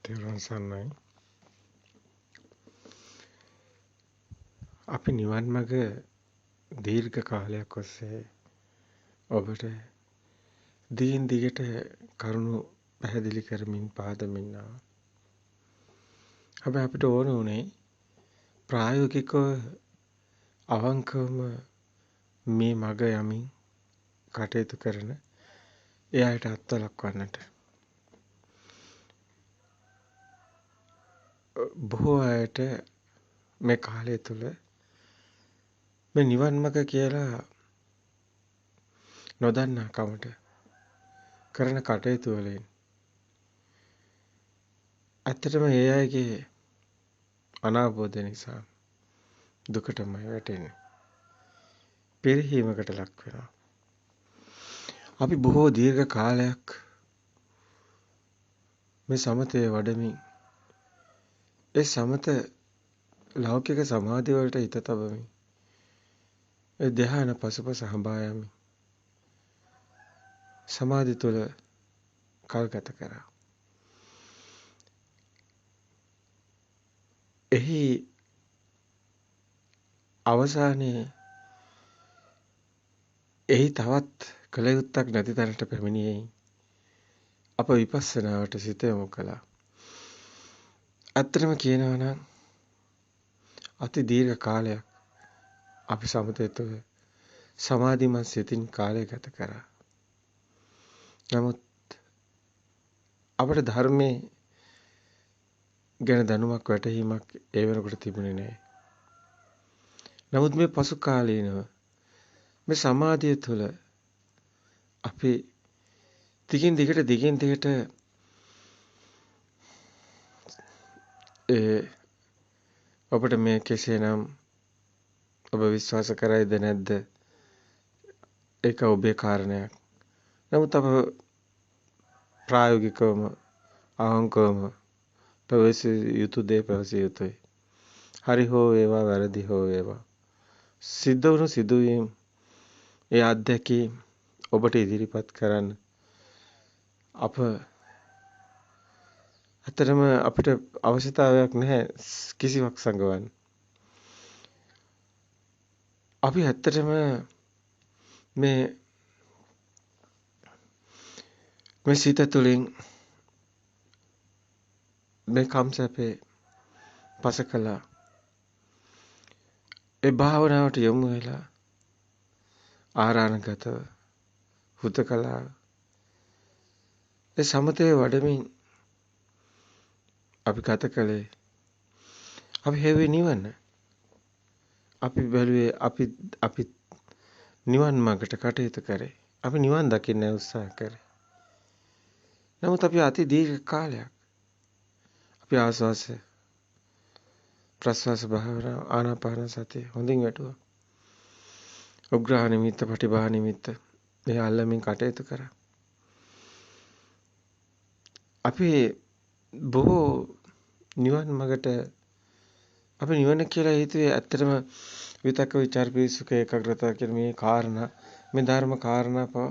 තෙරුවන් සරණයි. අපි නිවන් මඟ දීර්ඝ කාලයක් ඔස්සේ ඔබට දිගින් දිගට කරුණු පැහැදිලි කරමින් පාදමින් ආවා. හැබැයි අපිට ඕන උනේ ප්‍රායෝගිකව අවංකවම මේ මඟ යමින් කටයුතු කරන එයාට අත්වලක්වන්නට. බොහෝ අයට මේ කාලය තුල මේ නිවන් මඟ කියලා නොදන්නා කමට කරන කටයුතු වලින් ඇත්තටම ඒ අයගේ අනාවබෝධ නිසා දුකටමයි වැටෙන්නේ. පෙරහීමකට ලක් වෙනවා. අපි බොහෝ දීර්ඝ කාලයක් මේ සමතේ වඩමින් ඒ සමත ලෞකික සමාධිය වලට හිත තබමින් ඒ ධ්‍යාන පසුපස හඹා යමින් සමාධි තුළ කල් ගත කරා. එහි අවසානයේ එහි තවත් කළ යුත්තක් නැති තැනට පැමිණියේ අප විපස්සනාවට සිත යොමු කළා. ඇත්තටම කියනවා නම් අති දීර්ඝ කාලයක් අපි සමතේ තුළ සමාධිමත් සිතින් කාලය ගත කරා. නමුත් අපට ධර්මයේ ගැන දැනුමක් වැටහීමක් ඒ වෙනකොට තිබුණේ නැහැ. නමුත් මේ පසු කාලීනව මේ සමාධිය තුළ අපි දිගින් දිගට ඔබට මේ කෙසේනම් ඔබ විශ්වාස කරයිද නැද්ද? ඒක ඔබේ කාරණයක්. නමුත් අප ප්‍රායෝගිකවම අවංකවම පැවසිය යුතු දේ පැවසිය යුතුයි. හරි හෝ වේවා වැරදි හෝ වේවා. සිද්ධ වුණු සිදුවීම් ඒ අත්දැකීම් ඔබට ඉදිරිපත් කරන්න අප ඇත්තටම අපිට අවශ්‍යතාවයක් නැහැ කිසිවක් සංගවන්න. අපි ඇත්තටම මේ සිත තුළින් මේ කම්සපේ පස කළා. ඒ භාවනාවට යොමු වෙලා ආරාණගතව හුදකලා ඒ සමතේ වඩමින් අපි ගත කළේ අපි හේවේ නිවන. අපි බැලුවේ අපි නිවන් මාර්ගට කටයුතු කරේ. අපි නිවන් දකින්න උත්සාහ කරේ. නමුත් අපි අති දීර්ඝ කාලයක් අපි ආස්වාස ප්‍රස්වාස භාවනා ආනාපාන සතිය හොඳින් වැටුවා. උග්‍රහ නිමිත්ත පටිභා නිමිත්ත මේ අල්ලමින් කටයුතු කරා. අපි බොහෝ නිවන් මාර්ගට අපි නිවන කියලා හිතුවේ ඇත්තටම විතක්ක විචාර පිසුක ඒකාග්‍රතාව කියන මේ කාරණා මේ ධර්ම කාරණා පව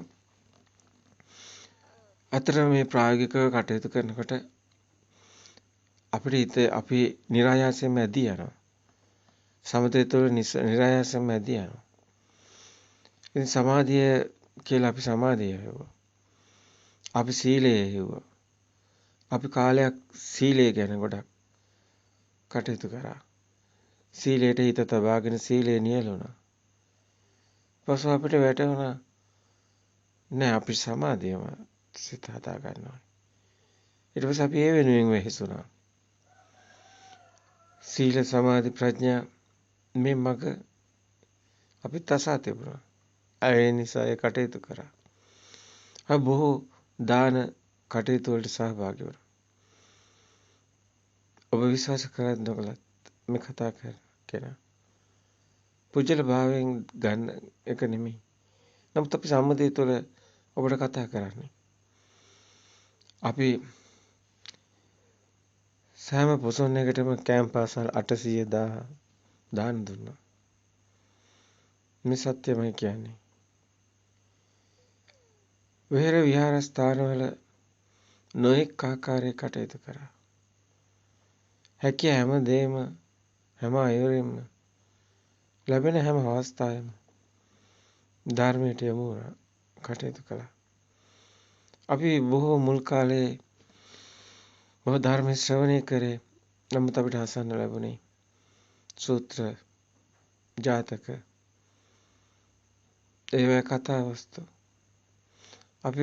ඇත්තටම මේ ප්‍රායෝගිකව කටයුතු කරනකොට අපිට අපි નિરાයාසයෙන්ම ඇදී යනවා. සමතේ තුළ નિરાයාසයෙන්ම ඇදී යනවා. ඉතින් සමාධිය කියලා අපි සමාධිය හේවුවා. අපි සීලය හේවුවා. අපි කාලයක් සීලය ගැන ගොඩක් කටයුතු කරා. සීලයට හිත තබාගෙන සීලය නියැලුණා. පසු අපිට වැටහුණා නෑ අපි සමාධියම සිත හදා ගන්නවා. ඊට පස්සේ අපි ඒ වෙනුවෙන් වෙහෙසුණා. සීල සමාධි ප්‍රඥා මේ මග අපි තසා තිබුණා. ඒ නිසා ඒ කටයුතු කරා. අපි බොහෝ දාන කටයුතු වලට සහභාගී වුණා. ඔබ විශ්වාස කරත් නොකළත් මේ කතා කරන කෙනා පුජ්‍යල භාවයෙන් ගන්න එක නෙමෙයි. නමුත් අපි සම්මතය තුළ ඔබට කතා කරන්නේ. අපි සෑම පොසොන් එකටම කැම්පාසල් 800,000 දාන දුන්නා. මේ සත්‍යමයි කියන්නේ. විහෙර විහාරස්ථානවල නොඑක ආකාරයක කටයුතු කරා. හැකිය හැම දෙයක්ම හැම අයුරින්ම ලැබෙන හැම අවස්ථාවෙම ධර්මයට යොමු වුණා කටයුතු කළා. අපි බොහෝ මුල් කාලේ බොහෝ ධර්ම ශ්‍රවණය කරේ. නමුත් අපිට අසන්න ලැබුණේ සූත්‍ර ජාතක ඒවැ කතා වස්තු. අපි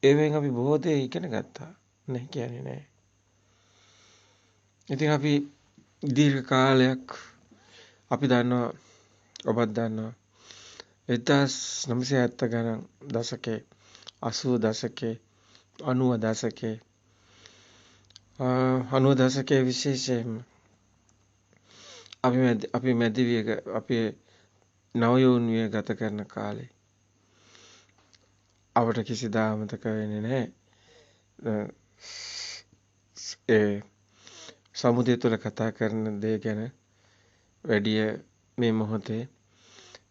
ඒවෙන් අපි බොහෝ දේ ඉගෙන ගත්තා. නැහැ කියන්නේ නැහැ. ඉතින් අපි දීර්ඝ කාලයක් අපි දන්නවා ඔබත් දන්නවා 1970 ගණන් දශකේ 80 දශකේ 90 දශකේ 90 දශකයේ විශේෂයෙන්ම අපි මැදිවියක අපි නවයෝන් විය ගත කරන කාලේ අපට කිසිදා අමතක වෙන්නේ නැහැ. ඒ සමුදය තුළ කතා කරන දේ ගැන වැඩිය මේ මොහොතේ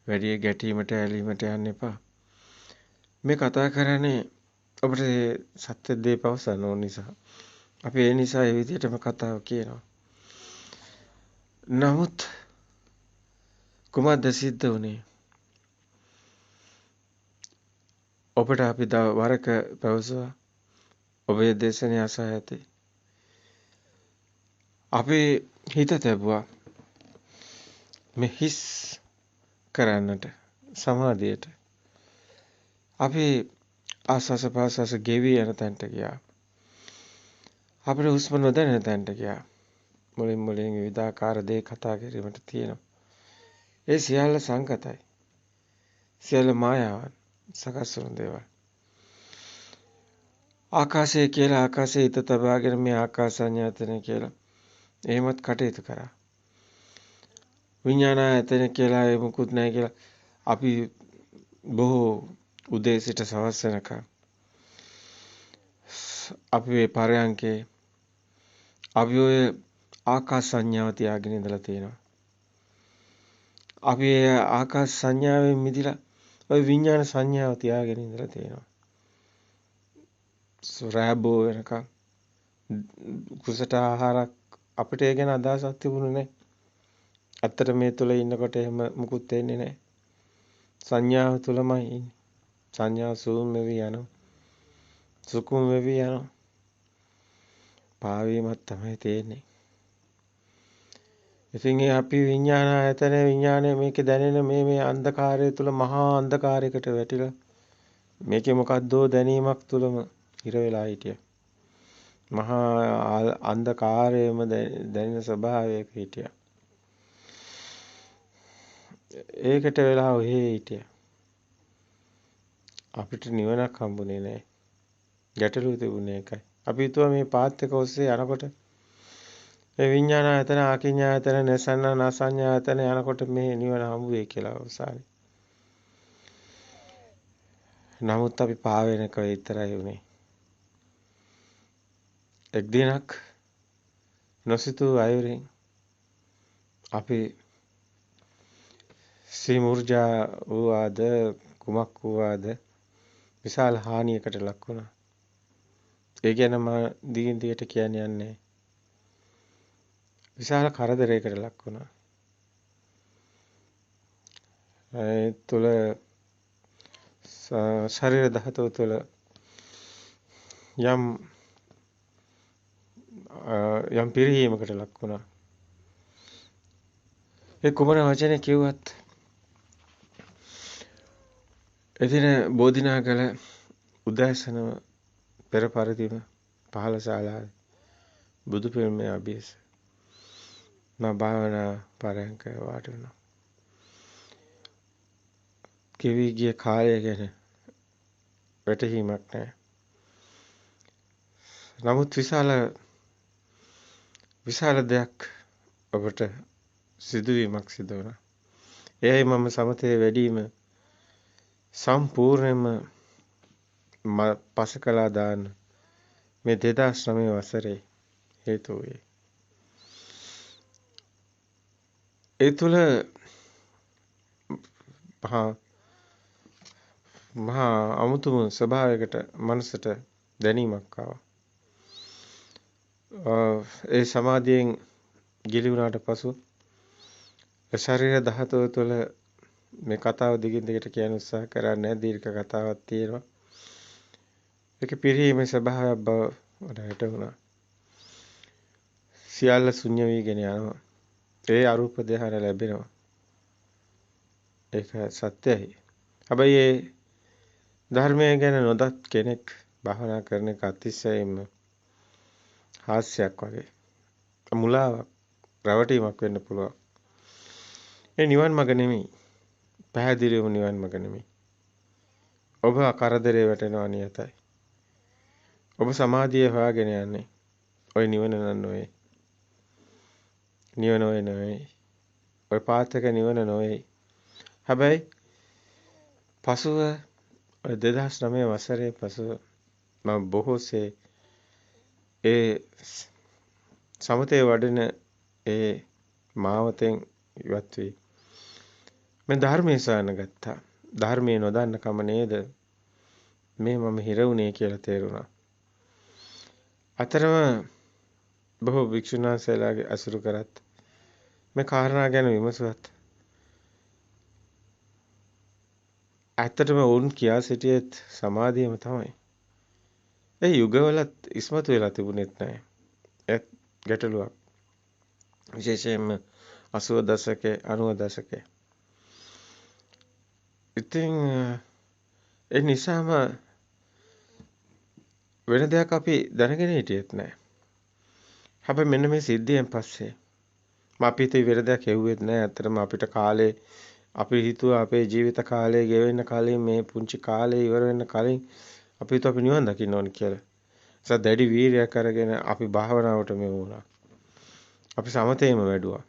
වැඩිය ගැටීමට ඇලීමට යන්න එපා. මේ කතා කරන්නේ අපිට සත්‍ය දේ පවසන්න ඕන නිසා. අපි ඒ නිසා ඒ විදිහටම කතාව කියනවා. නමුත් කුමක්ද සිද්ධ වුනේ? ඔබට අපි වරක පැවසුවා ඔබේ දේශනය අසා ඇති. අපි හිත තැබුවා මේ හිස් කරන්නට සමාධියට. අපි ආස්වාස ප්‍රාස්වාස ගෙවි යන තැනට ගියා. අපිට හුස්ම නොදැනෙන තැනට ගියා. මුලින් විවිධාකාර දේ කතා කිරීමට තියෙනවා. ඒ සියල්ල සංකතයි. සියල්ල මායාවන් සකස් වන දේවල්. ආකාශය කියලා ආකාශයේ හිත තබාගෙන මේ ආකාසඤ්ඤායතන කියලා එහෙමත් කටයුතු කරා. විඥානායතන කියලා ඒ මුකුත් නැහැ කියලා අපි බොහෝ උදේ සිට සවස් වෙනකම් අපි මේ පරයන්කේ අපි ඔය ආකාශ සංඥාව තියාගෙන ඉඳලා තියෙනවා. අපි ආකාශ සංඥාවෙන් මිදිලා ඔය විඥාන සංඥාව තියාගෙන ඉඳලා තියෙනවා. සුරාබෝ වෙනකම් කුසට ආහාරක් අපිට ඒ ගැන අදහසක් තිබුණේ නැහැ. ඇත්තට මේ තුල ඉන්නකොට එහෙම මුකුත් වෙන්නේ නැහැ. සංඥාව තුලමයි ඉන්නේ. සංඥාව සූම් වෙවි යනවා. සුකුම් වෙවි යනවා. පාවීමක් තමයි තියෙන්නේ. ඉතින් අපි විඥානායතන විඥානය මේකේ දැනෙන මේ අන්ධකාරය තුල මහා අන්ධකාරයකට වැටිලා මේකේ මොකද්දෝ දැනීමක් තුලම ඉර වෙලා හිටියා. මහා අන්ධකාරයේම දැනෙන ස්වභාවයක හිටියා. ඒකට වෙලා ඔහේ හිටියා. අපිට නිවනක් හම්බුනේ නැහැ. ගැටලුව තිබුණේ ඒකයි. අපි හිතුවා මේ පාත් එක ඔස්සේ යනකොට මේ විඥානායතන ආකින්ඥායතන නසන්න නසඤ්ඤායතන යනකොට මේ නිවන හම්බ වෙයි කියලා අවසානයේ. නමුත් අපි පාවෙනක විතරයි උනේ. එක් දිනක් නොසිතූ අයුරින් අපි සීමුර්ජා වූාද කුමක් වූාද විශාල හානියකට ලක් වුණා. ඒ ගැන මම දිගින් දිගට කියන්න යන්නේ. විශාල කරදරයකට ලක් වුණා. ඒ තුල ශරීර ධාතුව තුළ යම් පිරිහීමකට ලක් වුණා. ඒ කුමන වචනේ කිව්වත් එදින බෝධිනාගල උදෑසනම පෙර පරිදිම පහළ ශාලාවේ බුදු පිළිමය අභියස මා භාවනා පරයන්ක වාඩි වුණා. කෙවි ගිය කාලය ගැන වැටහීමක් නැහැ. නමුත් විශාල දෙයක් ඔබට සිදුවීමක් සිදු වුණා. එයයි මම සමතේ වැඩිම සම්පූර්ණයෙන්ම පසකලා දාන්න මේ 2009 වසරේ හේතු වූයේ. ඒ තුල මහා අමුතුම ස්වභාවයකට මනසට දැනීමක් ආවා. ඒ සමාධියෙන් ගිලි වුණාට පසු ශරීර ධාතුව තුළ මේ කතාව දිගින් දිගට කියන උත්සාහ කරන්නේ දීර්ඝ කතාවක් තියෙනවා. ඒක පිරීමේ ස්වභාවයක් බව උඩට වුණා. සියල්ල ශුන්‍ය වීගෙන යනවා. ඒ අරූප ධ්‍යාන ලැබෙනවා. ඒක සත්‍යයි. හැබැයි ඒ ධර්මය ගැන නොදත් කෙනෙක් භාවනා කරන එක අතිශයින්ම හාස්‍යයක් වගේ. මුලාවක්, රැවටීමක් වෙන්න පුළුවන්. ඒ නිවන් මඟ නෙමෙයි. පැහැදිලිවම නිවන් මඟ නෙමෙයි. ඔබ කරදරේ වැටෙනවා නියතයි. ඔබ සමාධිය හොයාගෙන යන්නේ. ඔය නිවන නෝවේ. නිවන ඔය නෙවෙයි. ඔය පාතක නිවන නෙවෙයි. හැබැයි පසුව 2009 වසරේ පසුව මම බොහෝසේ ඒ සමතේ වඩන ඒ මාවතෙන් ඉවත් වී මම ධර්මයේ සායන ගත්තා. ධර්මයේ නොදන්න කම නේද මේ මම හිර වුණේ කියලා තේරුණා. අතරම බොහෝ භික්ෂුන් වහන්සේලාගේ අසුරු කරත් මේ කාරණා ගැන විමසුවත් ඇත්තටම වුන් කියා සිටියෙත් සමාධියම තමයි. ඒ යුගවලත් ඉස්මතු වෙලා තිබුණෙත් නැහැ. ඒත් ගැටලුවක්. විශේෂයෙන්ම 80 දශකයේ 90 දශකයේ. ඉතින් ඒ නිසාම වෙන දෙයක් අපි දැනගෙන හිටියෙත් නැහැ. හැබැයි මෙන්න මේ සිද්ධියෙන් පස්සේ අපි හිතුවේ වෙන දෙයක් හෙව්වෙත් නැහැ. ඇත්තටම අපිට කාලේ අපි හිතුවා අපේ ජීවිත කාලය ගෙවෙන්න කලින් මේ පුංචි කාලේ ඉවර වෙන්න කලින් අපි හිතුවා අපි නිවන් දකින්න ඕන කියලා. ඒසත් දැඩි වීර්යයක් අරගෙන අපි භාවනාවට මෙව වුණා. අපි සමතේම වැඩුවා.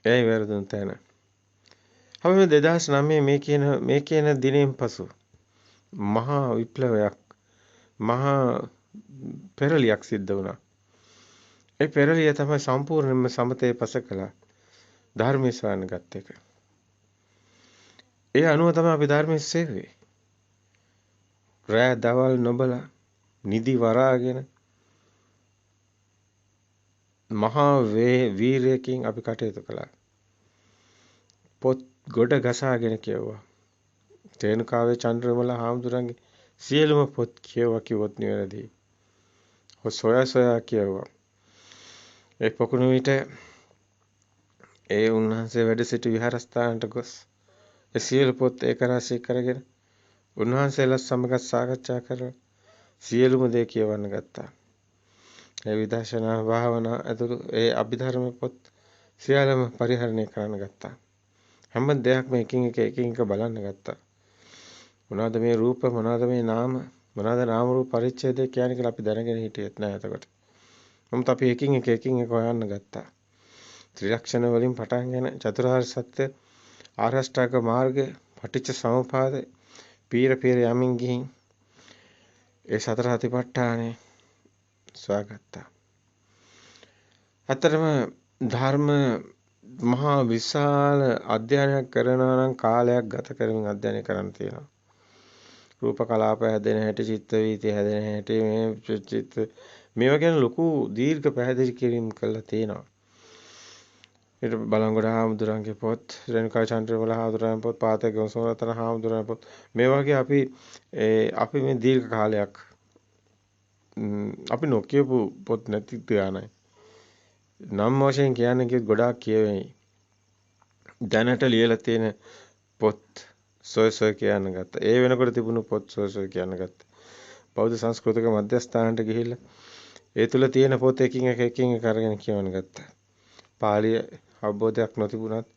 එයි වැරදුන තැන. හැබැයි 2009 මේ කියන දිනෙන් පසු මහා විප්ලවයක් මහා පෙරලියක් සිද්ධ වුණා. ඒ පෙරලිය තමයි සම්පූර්ණයෙන්ම සමතේ පස කළා. ධර්මයේ සායන ගත් එක. ඒ අනුව තමයි අපි ධර්මයේ සෙව්වේ. රෑ දවල් නොබලා නිදි වරාගෙන මහා වීරයකින් අපි කටයුතු කළා. පොත් ගොඩ ගසාගෙන කියවුවා. තේනුකාවේ චන්ද්‍රමල හාමුදුරන්ගේ සියලුම පොත් කියවුවා කිව්වොත් නිවැරදි. සොයා කියවුවා. ඒ පොකුණු විට ඒ උන්වහන්සේ වැඩ සිටි විහාරස්ථානට ගොස් ඒ සියලු පොත් ඒක රාශී කරගෙන උන්වහන්සේලා සමග සාකච්ඡා කරලා සියලුම දේ කියවන්න ගත්තා. ඒ විදර්ශනා භාවනා ඇතුළු ඒ අභිධර්ම පොත් සියල්ලම පරිහරණය කරන්න ගත්තා. හැම දෙයක්ම එකින් එක බලන්න ගත්තා. මොනවාද මේ රූප මොනවාද මේ නාම මොනවාද නාම රූප පරිච්ඡේදය කියන්නේ කියලා අපි දැනගෙන හිටියෙත් නෑ එතකොට. නමුත් අපි එකින් එක හොයන්න ගත්තා. ත්‍රිලක්ෂණ වලින් පටන්ගෙන චතුරාර්ය සත්‍ය ආරෂ්ඨාංග මාර්ගය පටිච්ච සමුපාද පීර යමින් ගිහින් ඒ සතර සතිපට්ඨානේ සොයාගත්තා. අතරම ධර්ම මහා විශාල අධ්‍යයනයක් කරනවා නම් කාලයක් ගත කරමින් අධ්‍යයනය කරන්න තියෙනවා. රූප කලාප හැදෙන හැටි, චිත්ත වීති හැදෙන හැටි, මේවා ගැන ලොකු දීර්ඝ පැහැදිලි කිරීම කළා තියෙනවා. ඊට බලංගොඩ හාමුදුරන්ගේ පොත්, රේණුකා චන්ද්‍රවල හාමුදුරන්ගේ පොත්, පාතක ගොසවරතන හාමුදුරන්ගේ පොත්, මේ වගේ අපි මේ දීර්ඝ කාලයක් අපි නොකියපු පොත් නැති තියානයි. නම් වශයෙන් කියන්නේ කිව්වොත් ගොඩාක් කියවෙයි. දැනට ලියලා තියෙන පොත් සොය කියන්න ගත්තා. ඒ වෙනකොට තිබුණු පොත් සොය කියන්න ගත්තා. බෞද්ධ සංස්කෘතික මධ්‍යස්ථානට ගිහිල්ලා ඒ තුල තියෙන පොත් එකින් එක අරගෙන කියවන්න ගත්තා. පාලිය අවබෝධයක් නොතිබුණත්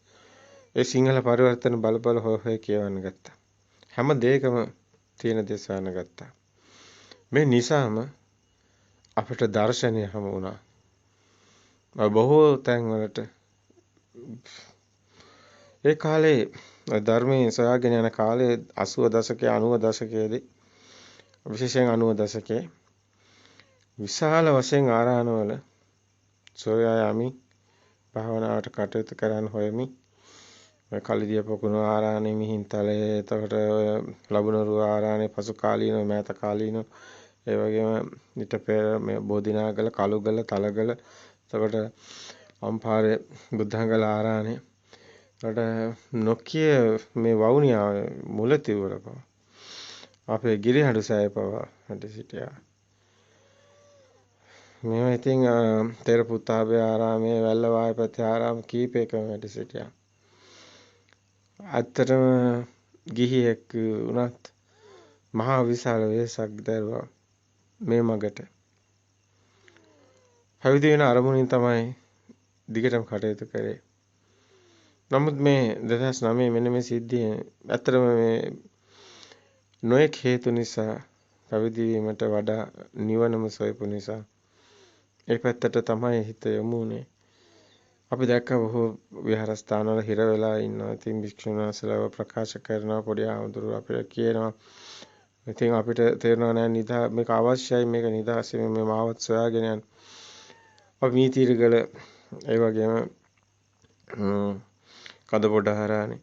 ඒ සිංහල පරිවර්තන බල හොය කියවන්න ගත්තා. හැම දෙයකම තියෙන දේ සොයන්න ගත්තා. මේ නිසාම අපිට දර්ශනය හමු වුණා. බොහෝ තැන්වලට ඒ කාලේ ධර්මයේ සොයාගෙන යන කාලේ 80 දශකයේ 90 දශකයේදී විශේෂයෙන් 90 දශකයේ විශාල වශයෙන් ආරාණවල සොයා යමි භාවනාවට කටයුතු කරන්න හොයමි. ඔය කලිදිය පොකුණු ආරාණේ මිහින්තලේ එතකොට ලබුණරුව ආරාණේ පසු කාලීන මෑත කාලීන ඒ වගේම ඊට පෙර මේ බෝධිනාගල, කලුගල, තලගල, එතකොට අම්පාරේ බුද්ධංගල ආරාණේ, එතකොට නොකිය මේ වවුනියා මුලතිවුර පවා අපේ ගිරිහඬු සෑය පවා වැඩ සිටියා. මේවා ඉතින් තෙර පුතාබේ ආරාමයේ, වැල්ලවාය පැත්තේ ආරාම කීපයකම වැඩ සිටියා. ඇත්තටම ගිහියෙක් වුණත් මහා විශාල වෙහසක් දැරුවා මේ මගට. පැවිදි වෙන අරමුණින් තමයි දිගටම කටයුතු කරේ. නමුත් මේ 2009 මෙන්න මේ සිද්ධිය ඇත්තටම මේ නොයෙක් හේතු නිසා පැවිදි වීමට වඩා නිවනම සොයපු නිසා ඒ පැත්තට තමයි හිත යොමු වුනේ. අපි දැක්ක බොහෝ විහාරස්ථානවල හිර වෙලා ඉන්නවා. ඉතින් භික්ෂුන් වහන්සේලාව ප්‍රකාශ කරනවා, පොඩි ආමතුරු අපිට කියනවා. ඉතින් අපිට තේරෙනවා නෑ මේක අවශ්‍යයි, මේක නිදහසේ මේ මාවත් සොයාගෙන යන්න. අපි මීතිරිගල ඒ වගේම කඳ පොඩහරානේ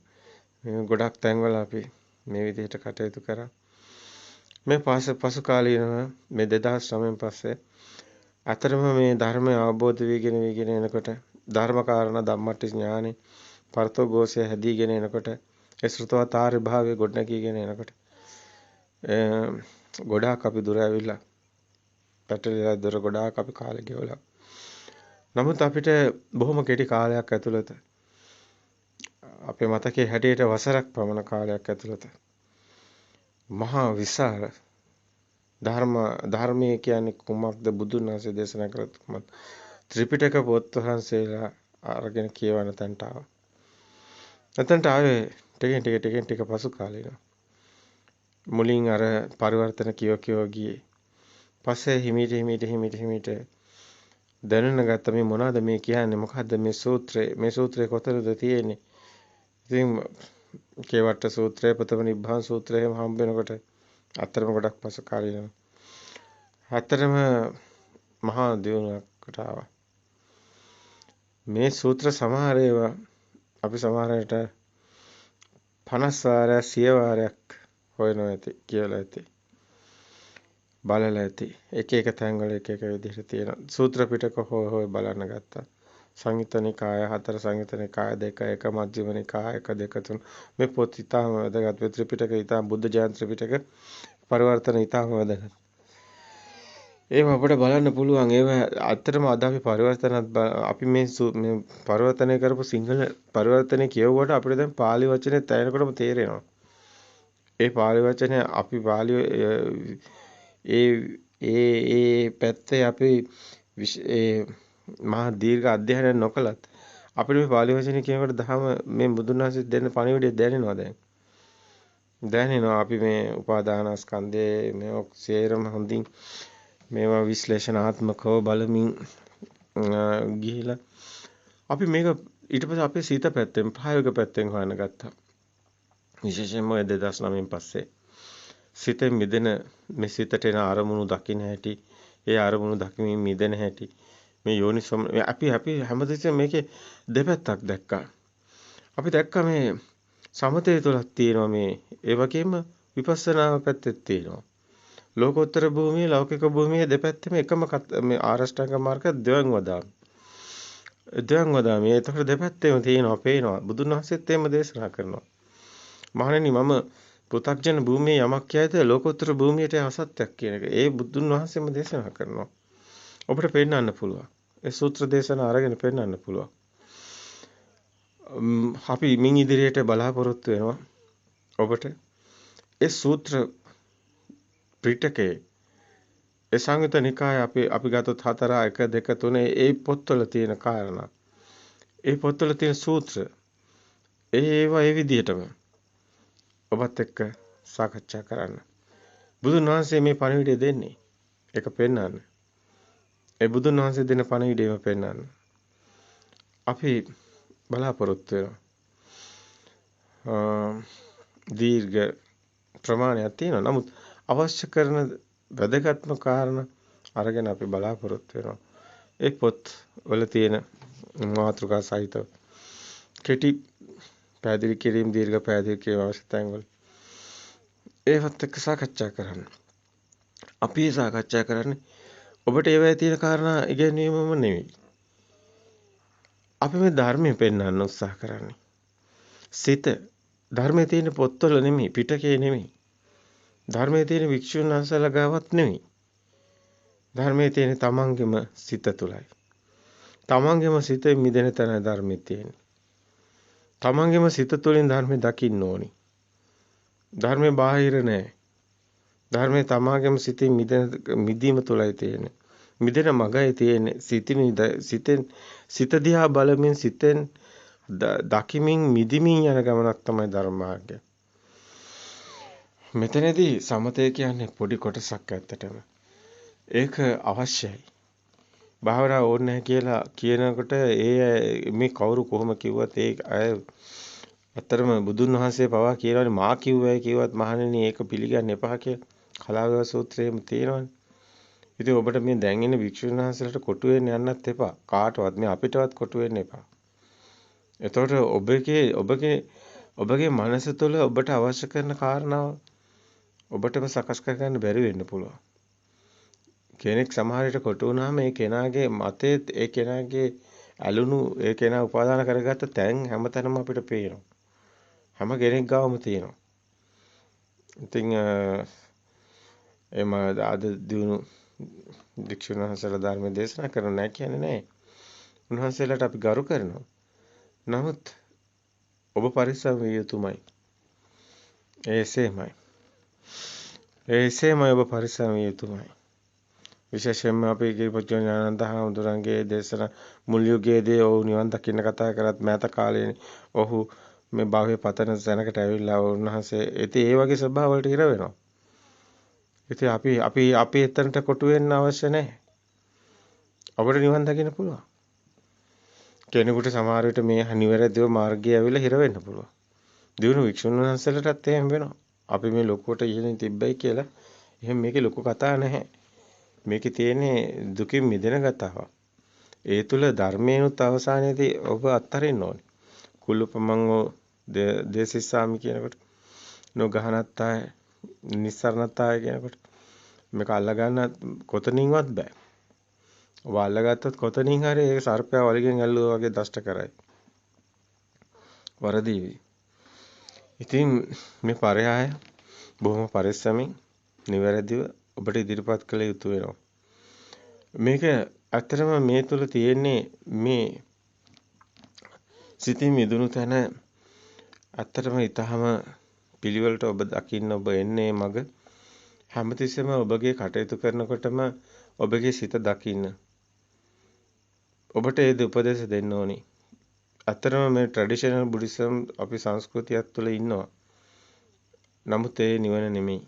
මේ ගොඩක් තැන්වල අපි මේ විදිහට කටයුතු කරා. මේ පසු කාලීනව මේ 2009න් පස්සේ අතරම මේ ධර්මය අවබෝධ වීගෙන එනකොට ධර්මකාරණ ධම්මට්ටි ඥානෙ පරතෝഘോഷය හැදීගෙන එනකොට ඒ ශ්‍රුතවත් ආර්ය භාවයේ ගොඩනැගීගෙන එනකොට ගොඩාක් අපි දුර ඇවිල්ලා පැටලිලා දොර ගොඩාක් අපි කාලේ ගෙවලා. නමුත් අපිට බොහොම කෙටි කාලයක් ඇතුළත අපේ මතකයේ හැටියට වසරක් පමණ කාලයක් ඇතුළත මහා විශාල ධර්මයේ කියන්නේ කුමක්ද, බුදුන් වහන්සේ දේශනා කරත් කුමක්ද, ත්‍රිපිටක පොත් වහන්සේලා අරගෙන කියවන තැනට ආවා. එතනට ආවේ ටිකෙන් ටික පසු කාලේන. මුලින් අර පරිවර්තන කියව ගියේ. පස්සේ හිමීට දැනෙන්න ගත්ත මේ මොනවද මේ කියන්නේ, මොකද්ද මේ සූත්‍රය කොතනද තියෙන්නේ. ඉතින් කේවට්ට සූත්‍රය, ප්‍රථම නිබ්බාන සූත්‍රය එහෙම හම්බ වෙනකොට අතරම ගොඩක් පසු කාලේන. අතරම මහා දියුණුවකට ආවා. මේ සූත්‍ර සමහර ඒවා අපි සමහරට 50 වාරයක් 100 වාරයක් හොයනවා ඇති, කියලා ඇති, බලලා ඇති. එක තැන්වල එක විදිහට තියෙන සූත්‍ර පිටක හොය බලන්න ගත්තා. සංයුත්ත නිකාය 4, සංයුත්ත නිකාය 2, එක මජ්ක්‍ධිම නිකාය 1, 2, 3 මේ පොත් ඉතාම වැදගත්. මේ ත්‍රිපිටක ඉතාම බුද්ධ ජයන්ති ත්‍රිපිටක පරිවර්තන ඉතාම වැදගත්. ඒව අපිට බලන්න පුළුවන්. ඒව ඇත්තටම අද අපි අපි මේ පරිවර්තනය කරපු සිංහල පරිවර්තනය කියවුවට අපිට දැන් පාලි වචනේ තැයෙනකොටම තේරෙනවා. ඒ පාලි වචනේ අපි පාලි ඒ පැත්තේ අපි ඒ මහා දීර්ඝ අධ්‍යයනය නොකලත් අපිට මේ පාලි වචනේ කියනකොට දහම මේ බුදුන් වහන්සේ දෙන්න පණිවිඩය දැනෙනවා දැන්. දැනෙනවා අපි මේ උපාදානස්කන්ධයේ මේ ඔක්සේරම හොඳින් මේවා විශ්ලේෂණාත්මකව බලමින් ගිහිලා අපි මේක ඊට පස්සේ අපේ සිත පැත්තෙන් ප්‍රායෝගික පැත්තෙන් හොයන්න ගත්තා. විශේෂයෙන්ම 2009න් පස්සේ සිතෙන් මිදෙන මේ සිතට එන අරමුණු දකින්න හැටි, ඒ අරමුණු දකිමින් මිදෙන හැටි, මේ යෝනිසම අපි හැමදෙස්සෙම මේකේ දෙපැත්තක් දැක්කා. අපි දැක්කා මේ සමතේ තුලක් තියෙනවා මේ, ඒ වගේම විපස්සනා පැත්තෙත් තියෙනවා. ලෝකෝත්තර භූමිය, ලෞකික භූමිය දෙපැත්තෙම එකම මේ ආරෂ්ඨාංග මාර්ග දෙවන් වදාමි. ඒතකොට දෙපැත්තෙම තියෙනවා, පේනවා. බුදුන් වහන්සේත් එහෙම දේශනා කරනවා. මහණෙනි, මම පෘථග්ජන භූමියේ යමක් කියයිද ලෝකෝත්තර භූමියට අසත්‍යක් කියන එක. ඒ බුදුන් වහන්සේම දේශනා කරනවා. ඔබට පෙන්වන්න පුළුවන්. ඒ සූත්‍ර දේශනා අරගෙන පෙන්වන්න පුළුවන්. අපි මින් ඉදිරියට බලාපොරොත්තු වෙනවා ඔබට ඒ සූත්‍ර පිටකේ ඒ සංයුත නිකාය අපි ගත්තොත් 4, 1, 2, 3 ඒ පොත්වල තියෙන කාරණා, ඒ පොත්වල තියෙන සූත්‍ර ඒවා ඒ විදිහටම ඔබත් එක්ක සාකච්ඡා කරන්න. බුදුන් වහන්සේ මේ පණිවිඩය දෙන්නේ ඒක පෙන්වන්න. ඒ බුදුන් වහන්සේ දෙන පණිවිඩයම පෙන්වන්න. අපි බලාපොරොත්තු වෙනවා. දීර්ඝ ප්‍රමාණයක් තියෙනවා. නමුත් අවශ්‍ය කරන වැදගත්ම කාරණා අරගෙන අපි බලාපොරොත්තු වෙනවා. ඒ පොත් වල තියෙන මාතෘකා සහිතව කෙටි පැහැදිලි කිරීම, දීර්ඝ පැහැදිලි කිරීම අවශ්‍ය තැන්වල ඒවත් එක්ක සාකච්ඡා කරන්න. අපි සාකච්ඡා කරන්නේ ඔබට ඒවැය තියෙන කාරණා ඉගෙනීමම නෙවෙයි. අපි මේ ධර්මයෙන් පෙන්වන්න උත්සාහ කරන්නේ. සිත ධර්මයේ තියෙන පොත්වල නෙමෙයි, පිටකේ නෙමෙයි. ධර්මයේ තියෙන වික්ෂුන් වහන්සේලා ගාවත් නෙමෙයි. ධර්මයේ තියෙන තමන්ගේම සිත තුළයි. තමන්ගේම සිතේ මිදෙන තැන ධර්මයේ තියෙන්නේ. තමන්ගේම සිත තුළින් ධර්මය දකින්න ඕනි. ධර්මයේ බාහිර නෑ. ධර්මයේ තමාගේම සිතින් මිදීම තුළයි තියෙන්නේ. මිදෙන මගයි තියෙන්නේ. සිත දිහා බලමින් සිතෙන් දකිමින් මිදිමින් යන ගමනක් තමයි ධර්ම මාර්ගය. මෙතනදී සමතය කියන්නේ පොඩි කොටසක් ඇත්තටම. ඒක අවශ්‍යයි. භාවනා ඕනේ නැහැ කියලා කියනකොට මේ කවුරු කොහොම කිව්වත් ඒ අය අතරම බුදුන් වහන්සේ පවා කියනවානේ මා කිව්වයි කිව්වත් මහණෙනි ඒක පිළිගන්න එපා කියලා. කලාව සූත්‍රයේම තියෙනවානේ. ඉතින් ඔබට මේ දැන් ඉන්න වික්ෂුන් වහන්සේලාට කොටු වෙන්න යන්නත් එපා. කාටවත් මේ අපිටවත් කොටු වෙන්න එපා. එතකොට ඔබගේ මනස තුළ ඔබට අවශ්‍ය කරන කාරණාව ඔබටම සකස් කරගන්න බැරි වෙන්න පුළුවන්. කෙනෙක් සමහර විට කොටු වුණාම ඒ කෙනාගේ මතේ ඒ කෙනාගේ ඇලුණු ඒ කෙනා උපාදාන කරගත්ත තැන් හැමතැනම අපිට පේනවා. හැම කෙනෙක් ගාවම තියෙනවා. ඉතින් එම අද දිනු වික්ෂුන් වහන්සේලා ධර්ම දේශනා කරන්නේ නැහැ කියන්නේ නැහැ. උන්වහන්සේලාට අපි ගරු කරනවා. නමුත් ඔබ පරිස්සම් විය යුතුමයි. එසේමයි ඔබ පරිස්සම් විය යුතුමයි. විශේෂයෙන්ම අපි ගිරිපොත්තු ඥානන්ත හාමුදුරන්ගේ දේශනා මුල් යුගයේදී ඔහු නිවන් දකින්න කතා කරත් මෑත කාලේනේ ඔහු මේ භවයේ පතන තැනකට ඇවිල්ලා උන්වහන්සේ ඉතින් ඒ වගේ ස්වභාව වලට ඉර වෙනවා. ඉතින් අපි එතනට කොටු වෙන්න අවශ්‍ය නැහැ. අපිට නිවන් දකින්න පුළුවන්. කෙනෙකුට සමහර විට මේ නිවැරදිව මාර්ගය ඇවිල්ලා හිර වෙන්න පුළුවන්. දිනු වික්ෂුන් වහන්සේලාටත් එහෙම වෙනවා. අපි මේ ලොකුවට ඉහළින් තිබ්බයි කියලා එහෙම මේකේ ලොකු කතා නැහැ. මේකේ තියෙන්නේ දුකින් මිදෙන කතාවක්. ඒ තුල ධර්මයේනුත් අවසානයේදී ඔබ අත්හරින්න ඕනේ. කුල්ලපමංගෝ දේසිස්සාමි කියනකොට නොගහනත්තාය නිස්සරණත්තාය කියනකොට මේක අල්ලගන්න කොතනින්වත් බෑ. ඔබ අල්ලගත්තොත් කොතනින් හරි ඒක සර්පයා වලිගෙන් ඇල්ලුවා වගේ දෂ්ට කරයි. වරදීවි. ඉතින් මේ පරයය බොහොම පරිස්සමින් නිවැරදිව ඔබට ඉදිරිපත් කළ යුතු වෙනවා. මේක ඇත්තටම මේ තුල තියෙන්නේ මේ සිතින් මිදුණු තැන ඇත්තටම ඊටහම පිළිවෙලට ඔබ දකින්න ඔබ එන්නේ මග හැමතිස්සෙම ඔබගේ කටයුතු කරනකොටම ඔබගේ සිත දකින්න. ඔබට ඒ උපදේශ දෙන්න ඕනි. ඇත්තටම මේ ට්‍රැඩිෂනල් බුද්දිසම් අපි සංස්කෘතියක් තුළ ඉන්නවා. නමුත් ඒ නිවන නෙමෙයි.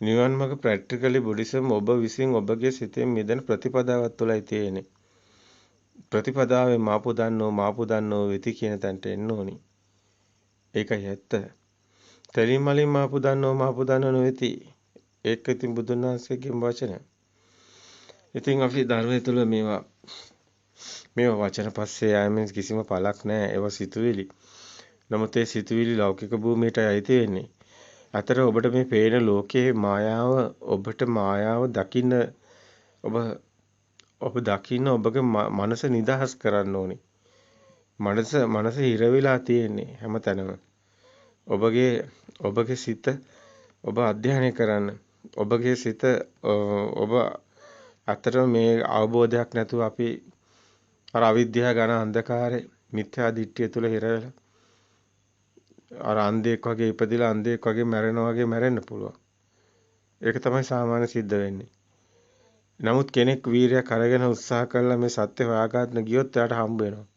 නිවන් මාර්ග ප්‍රැක්ටිකලි බුද්දිසම් ඔබ විසින් ඔබගේ සිතෙන් මිදෙන ප්‍රතිපදාවක් තුළයි තියෙන්නේ. ප්‍රතිපදාවේ මාපු දන්නෝ වෙති කියන තැනට එන්න ඕනි. ඒකයි ඇත්ත. තෙලින් මලින් මාපු දන්නෝ නොවෙති. ඒක ඉතින් බුදුන් වහන්සේගේ වචන. ඉතින් අපි ධර්මයේ තුල මේවා වචන පස්සේ යෑමෙන් කිසිම පළක් නැහැ. ඒවා සිතුවිලි. නමුත් ඒ සිතුවිලි ලෞකික භූමියටයි අයිති වෙන්නේ. අතර ඔබට මේ පේන ලෝකයේ මායාව ඔබට මායාව දකින්න ඔබ දකින්න ඔබගේ මනස නිදහස් කරන්න ඕනේ. මනස හිර වෙලා තියෙන්නේ හැමතැනම. ඔබගේ සිත ඔබ අධ්‍යයනය කරන්න. ඔබගේ සිත ඔබ අතරම මේ අවබෝධයක් නැතුව අපි අර අවිද්‍යාව ගන අන්ධකාරේ මිත්‍යා දිට්ඨිය තුල හිර වෙලා අර අන්ධෙක් වගේ ඉපදිලා අන්ධෙක් වගේ මැරෙනවා වගේ මැරෙන්න පුළුවන්. ඒක තමයි සාමාන්‍ය සිද්ධ වෙන්නේ. නමුත් කෙනෙක් වීරයක් අරගෙන උත්සාහ කළා මේ සත්‍ය හොයාගන්න ගියොත් එයාට හම්බ වෙනවා.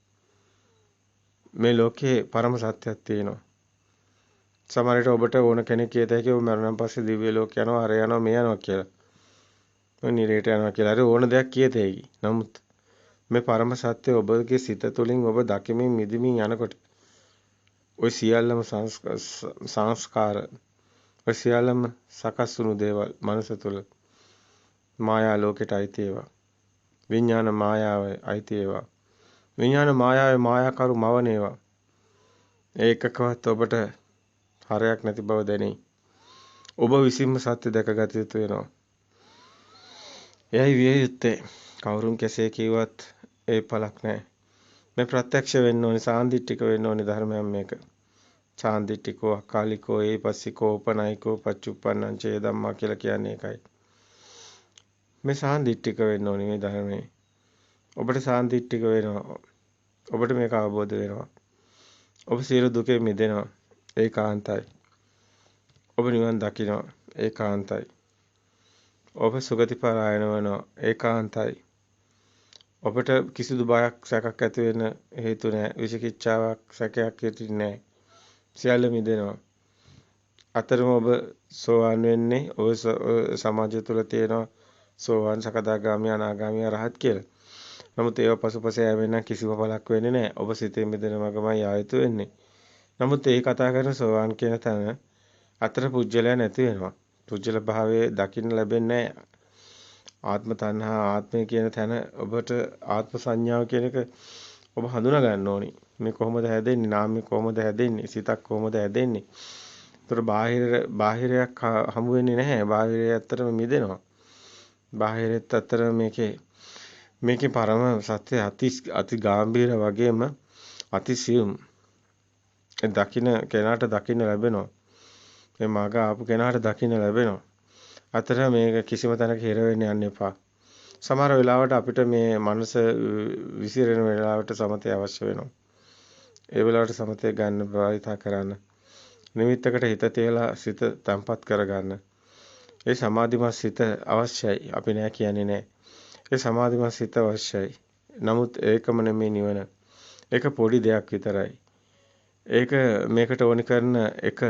මේ ලෝකේ පරම සත්‍යයක් තියෙනවා. සමහර විට ඔබට ඕන කෙනෙක් කියත හැකි ඔබ මරණයන් පස්සේ දිව්‍ය ලෝක යනවා අර යනවා මේ යනවා කියලා. ඔය නිරේට යනවා කියලා. හරි ඕන දෙයක් කියත හැකි. නමුත් මේ පරම සත්‍ය ඔබගේ සිත තුළින් ඔබ දකිමින් මිදමින් යනකොට ඔය සියල්ලම සංස්කාර ඔය සියල්ලම සකස් වුණු දේවල් මනස තුළ මායා ලෝකෙට අයිති ඒවා. විඥාන මායාවේ අයිති ඒවා. විඥාන මායාවේ මායාකරු මවන ඒවා. ඒකකවත් ඔබට හරයක් නැති බව දැනේ. ඔබ විසින්ම සත්‍ය දැකගත යුතු වෙනවා. එයයි විය යුත්තේ. කවුරුන් කෙසේ කිව්වත් ඒ පළක් නැහැ. මේ ප්‍රත්‍යක්ෂ වෙන්න ඕනි, සාන්දිටික වෙන්න ඕනි ධර්මයක් මේක. සාන්දිටිකෝ අකාලිකෝ ඒපස්සිකෝ උපනයිකෝ පච්චුප්පන්නං චේ ධම්මා කියලා කියන්නේ ඒකයි. මේ සාන්දිටික වෙන්න ඕනි මේ ධර්මයේ. ඔබට සාන්දිටික වෙනවා. ඔබට මේක අවබෝධ වෙනවා. ඔබ සියලු දුකෙන් මිදෙනවා. ඒකාන්තයි. ඔබ නිවන් දකිනවා. ඒකාන්තයි. ඔබ සුගති පරායන වෙනවා. ඒකාන්තයි. ඔබට කිසිදු බයක් සැකක් ඇති වෙන හේතු නැහැ. විචිකිච්ඡාවක් සැකයක් ඇති නැහැ. සියල්ල මිදෙනවා. අතරම ඔබ සෝවාන් වෙන්නේ ඔය සමාජය තුළ තියෙනවා සෝවාන් සකදාගාමී අනාගාමී අරහත් කියලා. නමුත් ඒව පසුපස යෑමෙන් කිසිම පළක් වෙන්නේ නැහැ. ඔබ සිතේ මිදෙන මගමයි ආයතු වෙන්නේ. නමුත් ඒ කතා කරන සෝවාන් කියන තැන අතර පුජ්‍යලයා නැති වෙනවා. පුජ්‍යල භාවයේ දකින්න ලැබෙන්නේ නැහැ. ආත්ම තණ්හා ආත්මය කියන තැන ඔබට ආත්ම සංඥාව කියන එක ඔබ හඳුනා ගන්න ඕනි. මේ කොහොමද හැදෙන්නේ? නාමය කොහොමද හැදෙන්නේ? සිතක් කොහොමද හැදෙන්නේ? ඒතර බාහිරයක් හමු වෙන්නේ නැහැ. බාහිරය ඇත්තටම මිදෙනවා. බාහිරෙත් ඇත්තටම මේකේ පරම සත්‍ය අති ගැඹීර වගේම අති සියුම්. දකින්න කෙනාට දකින්න ලැබෙනවා. මේ මග ආපු කෙනාට දකින්න ලැබෙනවා. අතර මේක කිසිම තැනක හිර වෙන්න යන්න එපා. සමහර වෙලාවට අපිට මේ මනස විසිරෙන වෙලාවට සමතය අවශ්‍ය වෙනවා. ඒ වෙලාවට සමතය ගන්න භාවිතා කරන්න. නිමිත්තකට හිත තියලා සිත තැම්පත් කරගන්න. ඒ සමාධිමත් සිත අවශ්‍යයි. අපි නෑ කියන්නේ නෑ. ඒ සමාධිමත් සිත අවශ්‍යයි. නමුත් ඒකම නෙමේ නිවන. ඒක පොඩි දෙයක් විතරයි. ඒක මේකට ඕනි කරන එක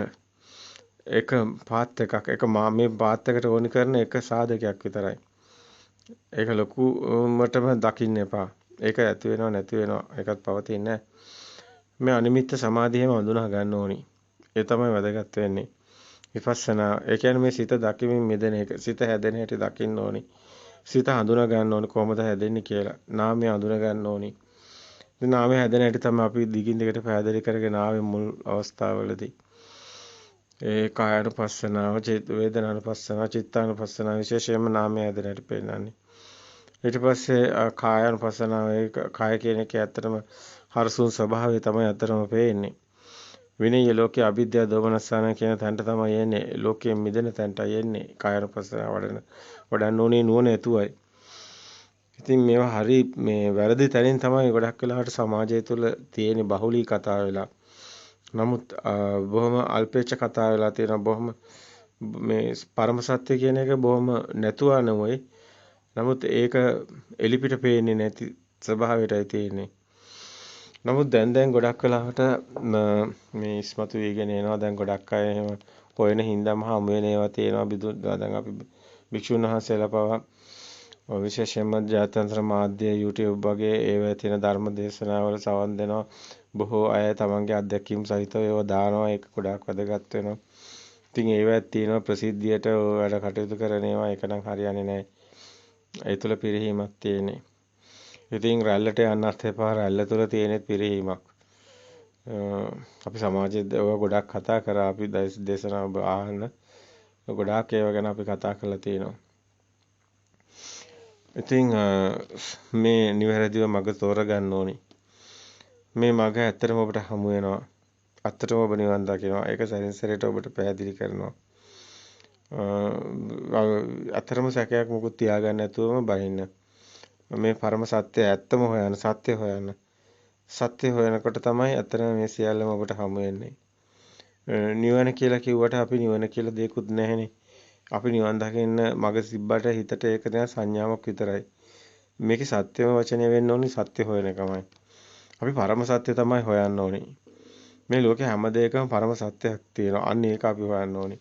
පාත් එකක්. මේ පාත් එකට ඕනි කරන එක සාධකයක් විතරයි. ඒක ලොකුමටම දකින්න එපා. ඒක ඇති වෙනව නැති වෙනව. ඒකත් පවතින්නේ මේ අනිමිත්ත සමාධියම හඳුනා ගන්න ඕනි. ඒ තමයි වැදගත් වෙන්නේ. විපස්සනා ඒ කියන්නේ මේ සිත දකිමින් මිදෙන එක. සිත හැදෙන හැටි දකින්න ඕනි. සිත හඳුනා ගන්න ඕනි කොහොමද හැදෙන්නේ කියලා. නාමය හඳුනා ගන්න ඕනි. ඉතින් නාමය හැදෙන හැටි තමයි අපි දිගින් දිගට පැහැදිලි කරගෙන ආවේ මුල් අවස්ථාවවලදී. ඒ කායानुපස්සනාව, වේදනානුපස්සනාව, චිත්තානුපස්සනාව විශේෂයෙන්ම නාමය හැදෙන හැටි පෙන්නන්නේ. ඊට පස්සේ කායानुපස්සනාව කාය කියන එක ඇත්තටම හරසුන් ස්වභාවය තමයි ඇත්තටම පේන්නේ. විනය ලෝකයේ අවිද්‍යාව දෝමනස්සාන කියන තැනට තමයි යන්නේ. ලෝකයෙන් මිදෙන තැනටයි යන්නේ. කායानुපස්සනාව වඩන්න ඕනේ නුවණ ඇතුවයි. ඉතින් මේවා හරි මේ වැරදි තැනින් තමයි ගොඩක් වෙලාවට සමාජය තුළ තියෙන බහුලී කතා වෙලා. නමුත් බොහොම අල්පේච්ඡ කතා වෙලා තියෙනවා. බොහොම මේ පරම සත්‍ය කියන එක බොහොම නැතුව නෙවෙයි. නමුත් ඒක එලිපිට පේන්නේ නැති ස්වභාවයටයි තියෙන්නේ. නමුත් දැන් ගොඩක් වෙලාවට මේ ඉස්මතු වීගෙන එනවා. දැන් ගොඩක් අය එහෙම පොයන හින්දාම හමු වෙන ඒවා තියෙනවා. දැන් අපි භික්ෂුන් වහන්සේලා පවා විශේෂයෙන්ම ජාත්‍යන්තර මාධ්‍ය YouTube වගේ ඒවා තියෙන ධර්ම දේශනාවල සවන් දෙනවා. බොහෝ අය තමන්ගේ අත්දැකීම් සහිතව ඒවා දානවා. ඒක ගොඩාක් වැදගත් වෙනවා. ඉතින් ඒවත් තියෙනවා ප්‍රසිද්ධියට වැඩ කටයුතු කරන ඒවා. ඒක නම් හරියන්නේ නැහැ. ඒ තුල පිරිහීමක් තියෙන්නේ. ඉතින් රැල්ලට යන්නත් එපා. රැල්ල තුල තියෙන පිරිහීමක්. අපි සමාජයේ ඒවා ගොඩක් කතා කරා. අපි දේශනා ආහන ගොඩාක් ඒවා ගැන අපි කතා කරලා තියෙනවා. ඉතින් මේ නිවැරදිව මඟ තෝරගන්න ඕනි. මේ මඟ ඇත්තටම ඔබට හමු වෙනවා. ඇත්තටම ඔබ නිවන් දකිනවා. ඒක සැරින් සැරේට ඔබට පැහැදිලි කරනවා. අතරම සැකයක් මොකුත් තියාගන්න නැතුවම බහින්න. මේ පරම සත්‍ය ඇත්තම හොයන්න, සත්‍ය හොයන්න. සත්‍ය හොයනකොට තමයි ඇත්තටම මේ සියල්ලම ඔබට හමු වෙන්නේ. නිවන කියලා කිව්වට අපි නිවන කියලා දෙයක්වත් නැහැනේ. අපි නිවන් දකින්න මඟ තිබ්බට හිතට ඒක නෑ සංඥාවක් විතරයි. මේකේ සත්‍යම වචනය වෙන්න ඕනි සත්‍ය හොයන එකමයි. අපි පරම සත්‍ය තමයි හොයන්න ඕනි. මේ ලෝකේ හැම දෙයකම පරම සත්‍යයක් තියෙනවා. අන්න ඒක අපි හොයන්න ඕනි.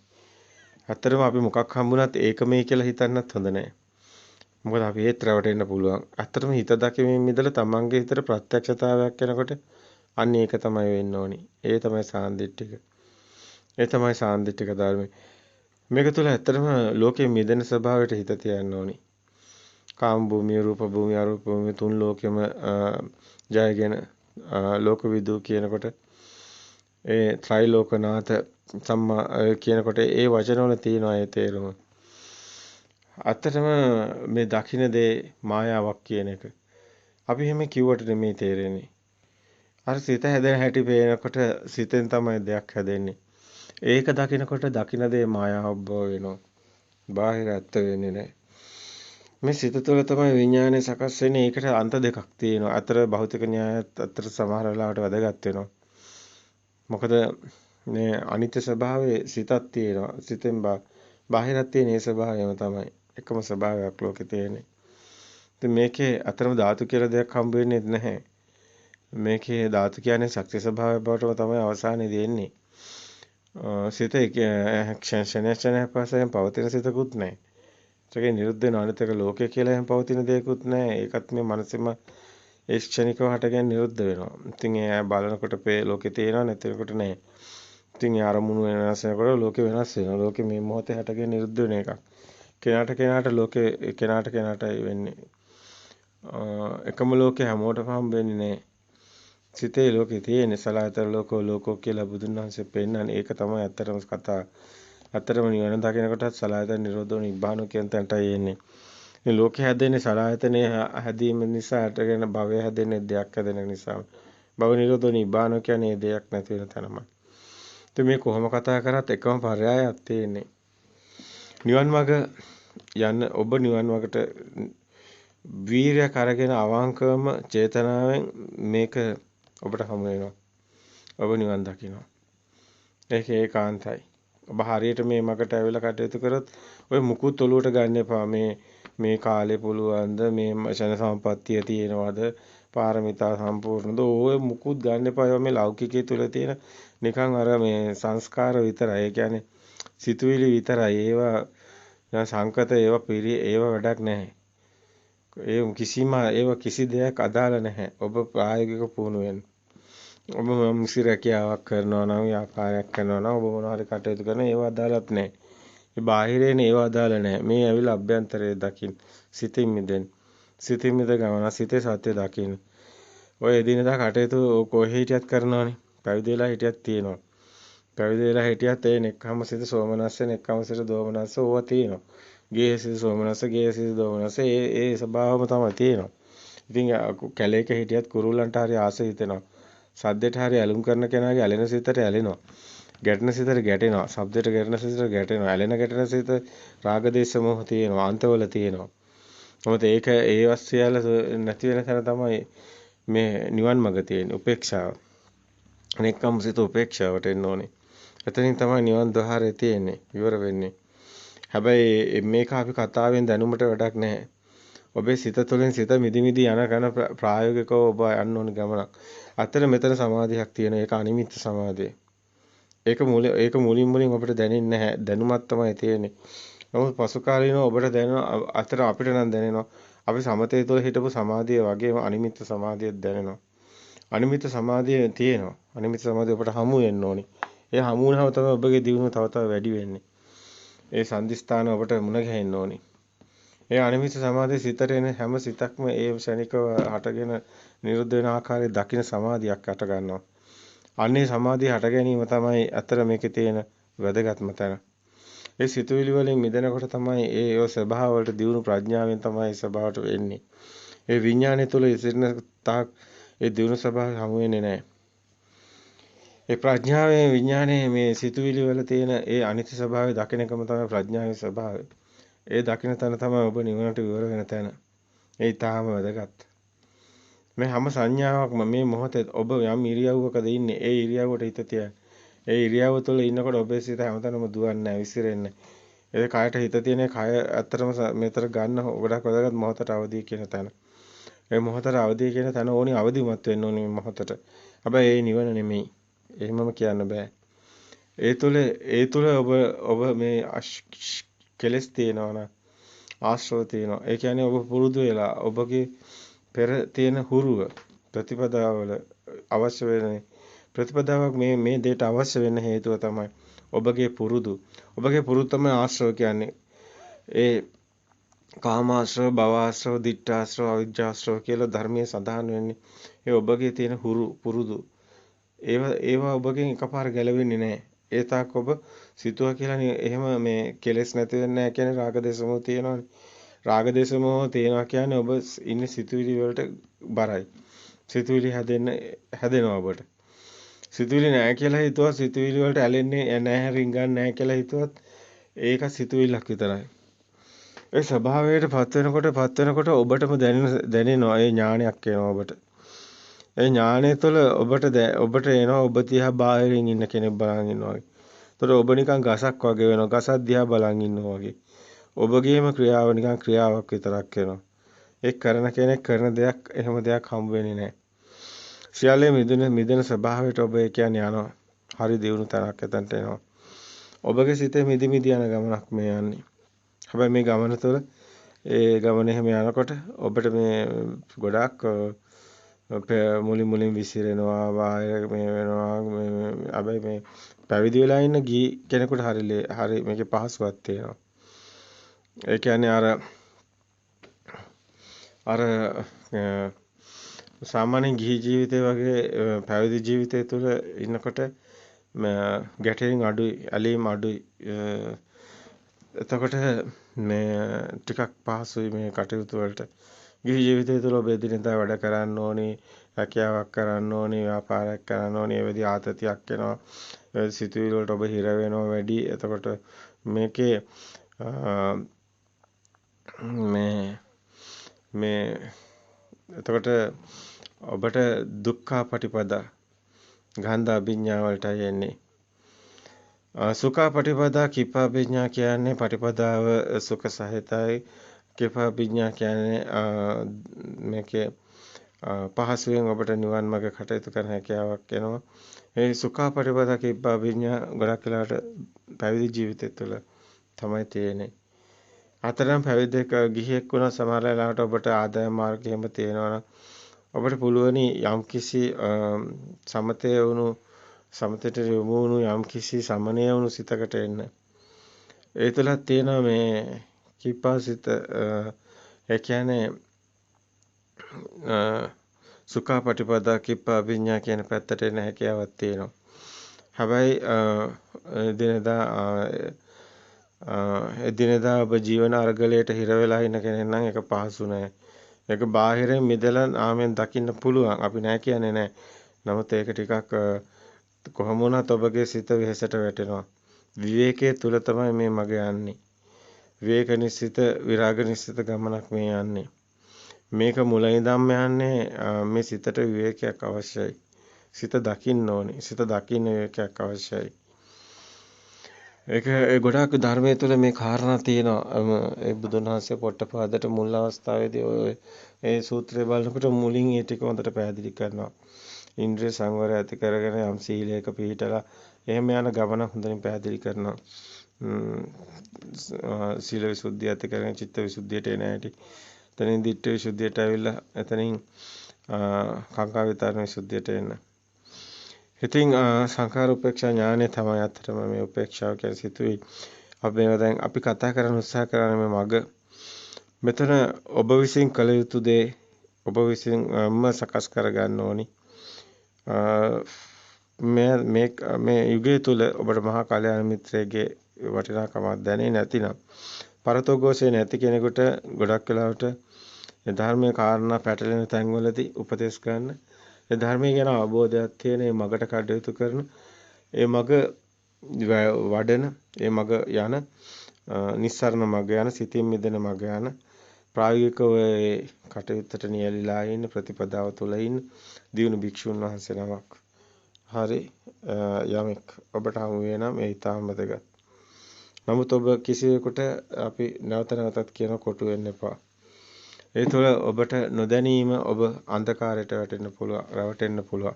ඇත්තටම අපි මොකක් හම්බුණත් ඒක මේ කියලා හිතන්නත් හොඳ නෑ. මොකද අපි ඒත් රැවටෙන්න පුළුවන්. ඇත්තටම හිත දකිමින් මිදලා තමන්ගේ හිතට ප්‍රත්‍යක්ෂතාවයක් එනකොට අන්න ඒක තමයි වෙන්න ඕනි. ඒ තමයි සාන්දිටික. ඒ තමයි සාන්දිටික ධර්මය. මේක තුළ ඇත්තටම ලෝකයේ මිදෙන ස්වභාවයට හිත තියන්න ඕනි. කාම භූමිය, රූප භූමිය, අරූප භූමිය තුන් ලෝකෙම ජයගෙන ලෝකවිදු කියනකොට ඒ ත්‍රිලෝකනාථ සම්මා කියනකොට ඒ වචනවල තියෙනවා ඒ තේරුම. අත්තටම මේ දකින්න දේ මායාවක් කියන එක. අපි එහෙම කිව්වට නෙමෙයි තේරෙන්නේ. අර සිත හැදෙන හැටි පේනකොට සිතෙන් තමයි දෙයක් හැදෙන්නේ. ඒක දකිනකොට දකින දේ මායාවක් බව වෙනවා. බාහිර ඇත්ත වෙන්නේ නැහැ. මේ සිත තුළ තමයි විඥානය සකස් වෙන්නේ. ඒකට අන්ත දෙකක් තියෙනවා. අතර භෞතික න්‍යායත් අතර සමහර වෙලාවට වැදගත් වෙනවා. මොකද මේ අනිත්‍ය ස්වභාවයේ සිතක් තියෙනවා. සිතෙන් බාහිරත් තියෙන ඒ ස්වභාවයම තමයි. එකම ස්වභාවයක් ලෝකේ තියෙන්නේ. ඉතින් මේකේ අතරම ධාතු කියලා දෙයක් හම්බ වෙන්නේ නැහැ. මේකේ ධාතු කියන්නේ ශක්ති ස්වභාවය බවටම තමයි අවසානයේදී එන්නේ. සිත ක්ෂණයක් වශයෙන් පවතින සිතකුත් නැහැ. ඒකේ නිරුද්ධ වෙන අනිත් එක ලෝකය කියලා එහෙම පවතින දෙයක්වත් නැහැ. ඒකත් මේ මනසෙම ඒ ක්ෂණිකව හටගෙන නිරුද්ධ වෙනවා. ඉතින් ඒ බලනකොට ලෝකේ තියෙනව නැතිනකොට නැහැ. ඉතින් ඒ අරමුණු වෙනස් වෙනකොට ලෝකේ වෙනස් වෙනවා. ලෝකේ මේ මොහොතේ හටගෙන නිරුද්ධ වෙන එකක්. කෙනාට ලෝකේ කෙනාට වෙන්නේ. එකම ලෝකේ හැමෝටම හම්බ වෙන්නේ නැහැ. සිතේ ලෝකේ තියෙන සලආයතන ලෝකෝ කියලා බුදුන් වහන්සේ පෙන්නන්නේ ඒක තමයි ඇත්තටම කතාව. ඇත්තටම නිවන දකිනකොටත් සලආයතන නිරෝධෝ නිබ්බානෝ කියන තැනටයි එන්නේ. මේ ලෝකේ හැදෙන්නේ සලආයතනයේ හැදීම නිසා හටගෙන භවය හැදෙන්නේ දෙයක් හැදෙන නිසා. භව නිරෝධෝ නිබ්බානෝ කියන්නේ දෙයක් නැති වෙන තැනමයි. ඉතින් මේ කොහොම කතා කරත් එකම පරයයක් තියෙන්නේ. නිවන් මාර්ග යන්න ඔබ නිවන් මාර්ගට වීරයක් අරගෙන අවංකවම චේතනාවෙන් මේක ඔබට හමු වෙනවා. ඔබ නිවන් දකිනවා. ඒක ඒකාන්තයි. ඔබ හරියට මේ මගට ඇවිල්ලා කටයුතු කරොත් ඔය මුකුත් ඔලුවට ගන්න එපා. මේ කාලේ පුළුවන්ද මේ ෂණ සම්පත්තිය තියෙනවද පාරමිතා සම්පූර්ණද ඔය මුකුත් ගන්න එපා. මේ ලෞකිකයේ තුල තියෙන නිකන් අර මේ සංස්කාර විතරයි. ඒ කියන්නේ සිතුවිලි විතරයි. ඒවා සංකත ඒවා වැඩක් නැහැ. කිසි දෙයක් අදාළ නැහැ. ඔබ ප්‍රායෝගික පුහුණු වෙන්න. ඔබ මිසිරකියාවක් කරනවා නම් ව්‍යාපාරයක් කරනවා නම් ඔබ මොනවා හරි කටයුතු කරන ඒවා අදාළත් නැහැ. මේ බාහිරේන ඒවා අදාළ නැහැ. මේ ඇවිල්ලා අභ්‍යන්තරයේ දකින්න. සිතින් මිදෙන්න. සිතින් මිද ගමන සිතේ සත්‍ය දකින්න. ඔය එදිනදා කටයුතු කොහේ හිටියත් කරනවානේ. පැවිදි වෙලා හිටියත් තියෙනවා. පැවිදි වෙලා හිටියත් ඒ නෙක්ඛම්ම සිත සෝමනස්ස නෙක්ඛම්ම සිත දෝමනස්ස ඕවා තියෙනවා. ගේහ සිත සෝමනස්ස ගේහ සිත දෝමනස්ස ඒ ස්වභාවම තමයි තියෙනවා. ඉතින් කැලේක හිටියත් කුරුල්ලන්ට හරි ආස හිතෙනවා. සද්දෙට හරි ඇලුම් කරන කෙනාගේ ඇලෙන සිතට ඇලෙනවා. ගැටෙන සිතට ගැටෙනවා. ශබ්දයට ගැටෙන සිතට ගැටෙනවා. ඇලෙන ගැටෙන සිත රාග දේශ මොහ තියෙනවා. අන්තවල තියෙනවා. මොකද ඒක ඒවත් සියල්ල නැති වෙන තැන තමයි මේ නිවන් මඟ තියෙන්නේ. උපේක්ෂාව. අනෙක්කම සිත උපේක්ෂාවට එන්න ඕනේ. එතනින් තමයි නිවන් දොහරේ තියෙන්නේ. ඉවර වෙන්නේ. හැබැයි මේක අපි කතාවෙන් දැනුමට වැඩක් නැහැ. ඔබේ සිත තුළින් සිත මිදි යන කන ප්‍රායෝගිකව ඔබ යන්න ඕන ගමනක්. අතන මෙතන සමාධියක් තියෙන ඒක අනිමිත්ත සමාධිය. ඒක මුලින් ඔබට දැනෙන්නේ නැහැ. දැනුමක් තමයි තියෙන්නේ. නමුත් පසු කාලීනව ඔබට දැනෙනවා අතර අපිට නම් දැනෙනවා. අපි සමතේ තුළ හිටපු සමාධිය වගේම අනිමිත්ත සමාධියක් දැනෙනවා. අනිමිත්ත සමාධිය තියෙනවා. අනිමිත්ත සමාධිය ඔබට හමු වෙන්න ඕනි. ඒ හමු වුණාම තමයි ඔබගේ දියුණුව තව තව වැඩි වෙන්නේ. ඒ සංදිස්ථාන ඔබට මුණ ගැහෙන්න ඕනි. ඒ අනිමිත්ත සමාධිය සිතට එන හැම සිතක්ම ඒ ශනිකව හටගෙන නිරුද්ධ වෙන ආකාරයේ දකින්න සමාධියක් අට ගන්නවා. අන්නේ සමාධිය හට ගැනීම තමයි අතර මේකේ තියෙන වැදගත්ම තැන. ඒ සිතුවිලි වලින් මිදෙනකොට තමයි ඒ ස්වභාව වලට දියුණු ප්‍රඥාවෙන් තමයි ඒ ස්වභාවට වෙන්නේ. ඒ විඥානය තුළ ඉසිරෙන තාක් ඒ දියුණු ස්වභාවය හමු වෙන්නේ නැහැ. ඒ ප්‍රඥාවේ විඥානයේ මේ සිතුවිලි වල තියෙන ඒ අනිත්‍ය ස්වභාවය දකින එකම තමයි ප්‍රඥාවේ ස්වභාවය. ඒ දකින තැන තමයි ඔබ නිවනට විවර වෙන තැන. ඒ ඊටාම වැදගත්. මේ හැම සංඥාවක්ම මේ මොහොතේ ඔබ යම් ඉරියව්වකද ඉන්නේ ඒ ඉරියව්වට හිත තියන්න. ඒ ඉරියව්ව තුළ ඉන්නකොට ඔබේ සිත හැමතැනම දුවන්නේ නැහැ, විසිරෙන්නේ නැහැ. ඒ කයට හිත තියෙන කය ඇත්තටම මෙතර ගන්න ගොඩක් වැදගත් මොහොතට අවදි කියන තැන. ඒ මොහොතට අවදි කියන තැන ඕනි අවදිමත් වෙන්න ඕනි මොහොතට. හැබැයි ඒ නිවන නෙමෙයි. එහෙමම කියන්න බෑ. ඒ තුළ ඔබ මේ කෙලස් තියෙනවා නම් ආශ්‍රව තියෙනවා. ඒ කියන්නේ ඔබ පුරුදු වෙලා ඔබගේ පෙර තියෙන හුරුව ප්‍රතිපදාවල අවශ්‍ය වෙන ප්‍රතිපදාවක් මේ දෙයට අවශ්‍ය වෙන්න හේතුව තමයි ඔබගේ පුරුදු. ඔබගේ පුරුදු තමයි ආශ්‍රව කියන්නේ. ඒ කාමාශ්‍රව, භවආශ්‍රව, ditthාශ්‍රව, අවිජ්ජාශ්‍රව කියලා ධර්මයේ සඳහන් වෙන්නේ. ඒ ඔබගේ තියෙන පුරුදු. ඒවා ඔබගෙන් එකපාර ගැලවෙන්නේ නැහැ. ඒ තාක් ඔබ සිතුවා කියලා එහෙම මේ කෙලෙස් නැති වෙන්නේ නැහැ කියන්නේ රාග දේශ මොහ තියෙනවනේ. රාග දේශ මොහ තියෙනවා කියන්නේ ඔබ ඉන්නේ සිතුවිලි වලට බරයි. සිතුවිලි හැදෙනවා ඔබට. සිතුවිලි නැහැ කියලා හිතුවා සිතුවිලි වලට ඇලෙන්නේ නැහැ රිංගන්නේ නැහැ කියලා හිතුවත් ඒක සිතුවිල්ලක් විතරයි. ඒ ස්වභාවයට පත් වෙනකොට ඔබටම දැනෙනවා ඒ ඥානයක් එනවා ඔබට. ඒ ඥානය තුළ ඔබට එනවා ඔබ දිහා බාහිරින් ඉන්න කෙනෙක් බලන් ඉන්නවා වගේ. ඒතර ඔබ නිකන් ගසක් වගේ වෙනවා. ගසක් දිහා බලන් ඉන්නවා වගේ. ඔබගේම ක්‍රියාව නිකන් ක්‍රියාවක් විතරක් වෙනවා. ඒ කරන කෙනෙක් කරන දෙයක් එහෙම දෙයක් හම්බ වෙන්නේ නැහැ. සියල්ලේ මිදෙන ස්වභාවයට ඔබ ඒ කියන්නේ යනවා. හරි දියුණු තැනක් එතනට එනවා. ඔබගේ සිතේ මිදි යන ගමනක් මේ යන්නේ. හැබැයි මේ ගමන තුළ ඒ ගමන එහෙම යනකොට ඔබට මේ ගොඩාක් මුලින් විසිරෙනවා බාහිර මේ වෙනවා හැබැයි මේ පැවිදි වෙලා ඉන්න ගී කෙනෙකුට හරි මේකේ පහසුවක් තියෙනවා. ඒ කියන්නේ අර සාමාන්‍ය ගිහි ජීවිතය වගේ පැවිදි ජීවිතය තුළ ඉන්නකොට ගැටෙමින් අඩුයි ඇලීම් අඩුයි. එතකොට මේ ටිකක් පහසුයි මේ කටයුතු වලට. ගිහි ජීවිතය තුළ ඔබ එදිනෙදා වැඩ කරන්න ඕනේ, රැකියාවක් කරන්න ඕනේ, ව්‍යාපාරයක් කරන්න ඕනේ. ඒ වෙදී ආතතියක් එනවා. ඒ සිතුවිලි වලට ඔබ හිර වෙනවා වැඩි. එතකොට මේකේ මේ එතකොට ඔබට දුක්ඛ පටිපදා ගන්ධ අභිඥා වලටයි එන්නේ. සුඛ පටිපදා කිප්ප අභිඥා කියන්නේ පටිපදාව සුඛ සහිතයි. කිප්ප අභිඥා කියන්නේ මේකේ පහසුවෙන් ඔබට නිවන් මාර්ග කටයුතු කරන හැකියාවක් එනවා. ඒ සුඛ පටිපදා කිප්ප අභිඥා ගොඩක් වෙලාවට පැවිදි ජීවිතය තුළ තමයි තියෙන්නේ. අතරම පැවිද්දෙක් ගිහියෙක් වුණා සමහර වෙලාවට ඔබට ආදාය මාර්ගය එහෙම තියෙනවා ඔබට පුළුවනි යම්කිසි සමතේට යොමු වුණු යම්කිසි සමනය වුණු සිතකට එන්න. ඒ තුලත් තියෙනවා මේ කිපාසිත ඒ කියන්නේ සුඛ පටිපදා කිප්ප අභිඥා කියන පැත්තට එන හැකියාවක් තියෙනවා. හැබැයි එදිනෙදා ඔබ ජීවන අරගලයට හිර වෙලා ඉන්න කෙනෙක් නම් ඒක පහසු නෑ. ඒක බාහිරින් මිදලා ආමෙන් දකින්න පුළුවන්. අපි නෑ කියන්නේ නෑ. නමුත් ඒක ටිකක් කොහොම වුණත් ඔබගේ සිත වෙහෙසට වැටෙනවා. විවේකයේ තුල තමයි මේ මග යන්නේ. විවේක නිසිත විරාග නිසිත ගමනක් මේ යන්නේ. මේක මුල ඉඳන්ම යන්නේ මේ සිතට විවේකයක් අවශ්‍යයි. සිත දකින්න ඕනේ. සිත දකින්න විවේකයක් අවශ්‍යයි. ඒක ගොඩාක් ධර්මයේ තුල මේ කාරණා තියෙනවා. ඒ බුදුන් වහන්සේ පොට්ටපාදට මුල් අවස්ථාවේදී ඒ සූත්‍රය බලනකොට මුලින් ඒ ටික හොඳට පැහැදිලි කරනවා. ඉන්ද්‍රිය සංවරය ඇති කරගෙන යම් සීලයක පිළිපදලා එහෙම යන ගමන හොඳින් පැහැදිලි කරනවා. සීල විසුද්ධිය ඇති කරගෙන චිත්ත විසුද්ධියට එන හැටි. එතනින් දිට්ඨි විසුද්ධියට ඇවිල්ලා එතනින් කාංකා විතරණ විසුද්ධියට එන්න. ඉතින් සංඛාර උපේක්ෂා ඥානය තමයි අත්‍තරම මේ උපේක්ෂාව කියන සිතුයි. අපි කතා කරන්න උත්සාහ කරන මේ මග මෙතන ඔබ විසින් කළ යුතු දේ ඔබ විසින්ම සකස් කර ගන්න ඕනි. මේ යුගය තුල ඔබට මහා කල්‍යාණ මිත්‍රයෙක්ගේ වටිනාකමක් දැනෙන්නේ නැතිනම් පරතෝഘോഷේ නැති කෙනෙකුට ගොඩක් වෙලාවට ඒ ධර්මයේ කාරණා පැටලෙන තැන්වලදී උපදේශ ගන්න ඒ ධර්මයේ ගැන අවබෝධයක් තියෙන ඒ මගට කටයුතු කරන ඒ මග වඩන ඒ මග යන නිස්සරණ මග යන සිතින් මිදෙන මග යන ප්‍රායෝගිකව ඒ කටයුත්තට නියැලිලා ඉන්න ප්‍රතිපදාව තුළ ඉන්න දියුණු භික්ෂුන් වහන්සේ නමක් හරි යමෙක් ඔබට හමු වෙනා මේ ඊටම වැදගත්. නමුත් ඔබ කිසිවෙකුට අපි නැවතත් කියන කොටු වෙන්න එපා. ඒ තුළ ඔබට නොදැනීම ඔබ අන්ධකාරයට රැවටෙන්න පුළුවන්.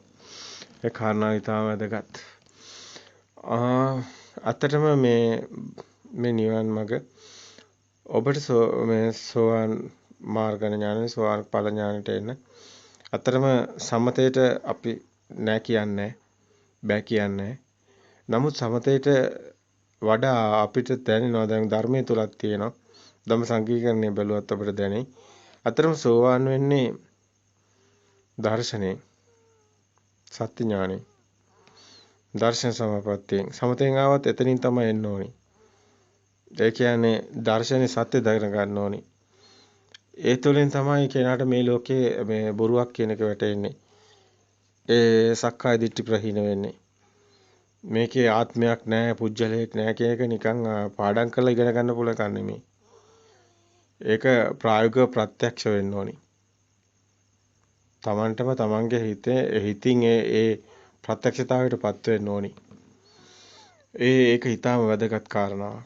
ඒ කාරණා ඊටම වැදගත්. අත්තටම මේ නිවන් මඟ ඔබට මේ සෝවාන් මාර්ග ඥාන සෝවාන් ඵල ඥානට එන්න. අතරම සමතේට අපි නෑ කියන්නේ බෑ කියන්නේ. නමුත් සමතේට වඩා අපිට දැනෙනවා දැන් ධර්මයේ තුලක් තියෙනවා. ධම්ම සංකීර්ණය බැලුවත් අපිට දැනේ. අතරම සෝවාන් වෙන්නේ දර්ශනේ සත්‍ය ඥානෙ. දර්ශන සමාපත්තියෙන්. සමතෙන් ආවත් එතනින් තමයි එන්න ඕනි. ඒ කියන්නේ දර්ශනේ සත්‍ය දකින ගන්න ඕනි. ඒ තුළින් තමයි කෙනාට මේ ලෝකේ මේ බොරුවක් කියන එක වැටෙන්නේ. ඒ සක්කාය දිට්ඨි ප්‍රහීන වෙන්නේ. මේකේ ආත්මයක් නැහැ, පුජ්‍යලයක් නැහැ කියන එක නිකන් පාඩම් කරලා ඉගෙන ගන්න පුළුවන් කන්නේ නෙමෙයි. ඒක ප්‍රායෝගිකව ප්‍රත්‍යක්ෂ වෙන්න ඕනි. තමන්ටම තමන්ගේ හිතින් ඒ ප්‍රත්‍යක්ෂතාවයටපත් වෙන්න ඕනි. ඒක ඊටාම වැදගත් කාරණාවක්.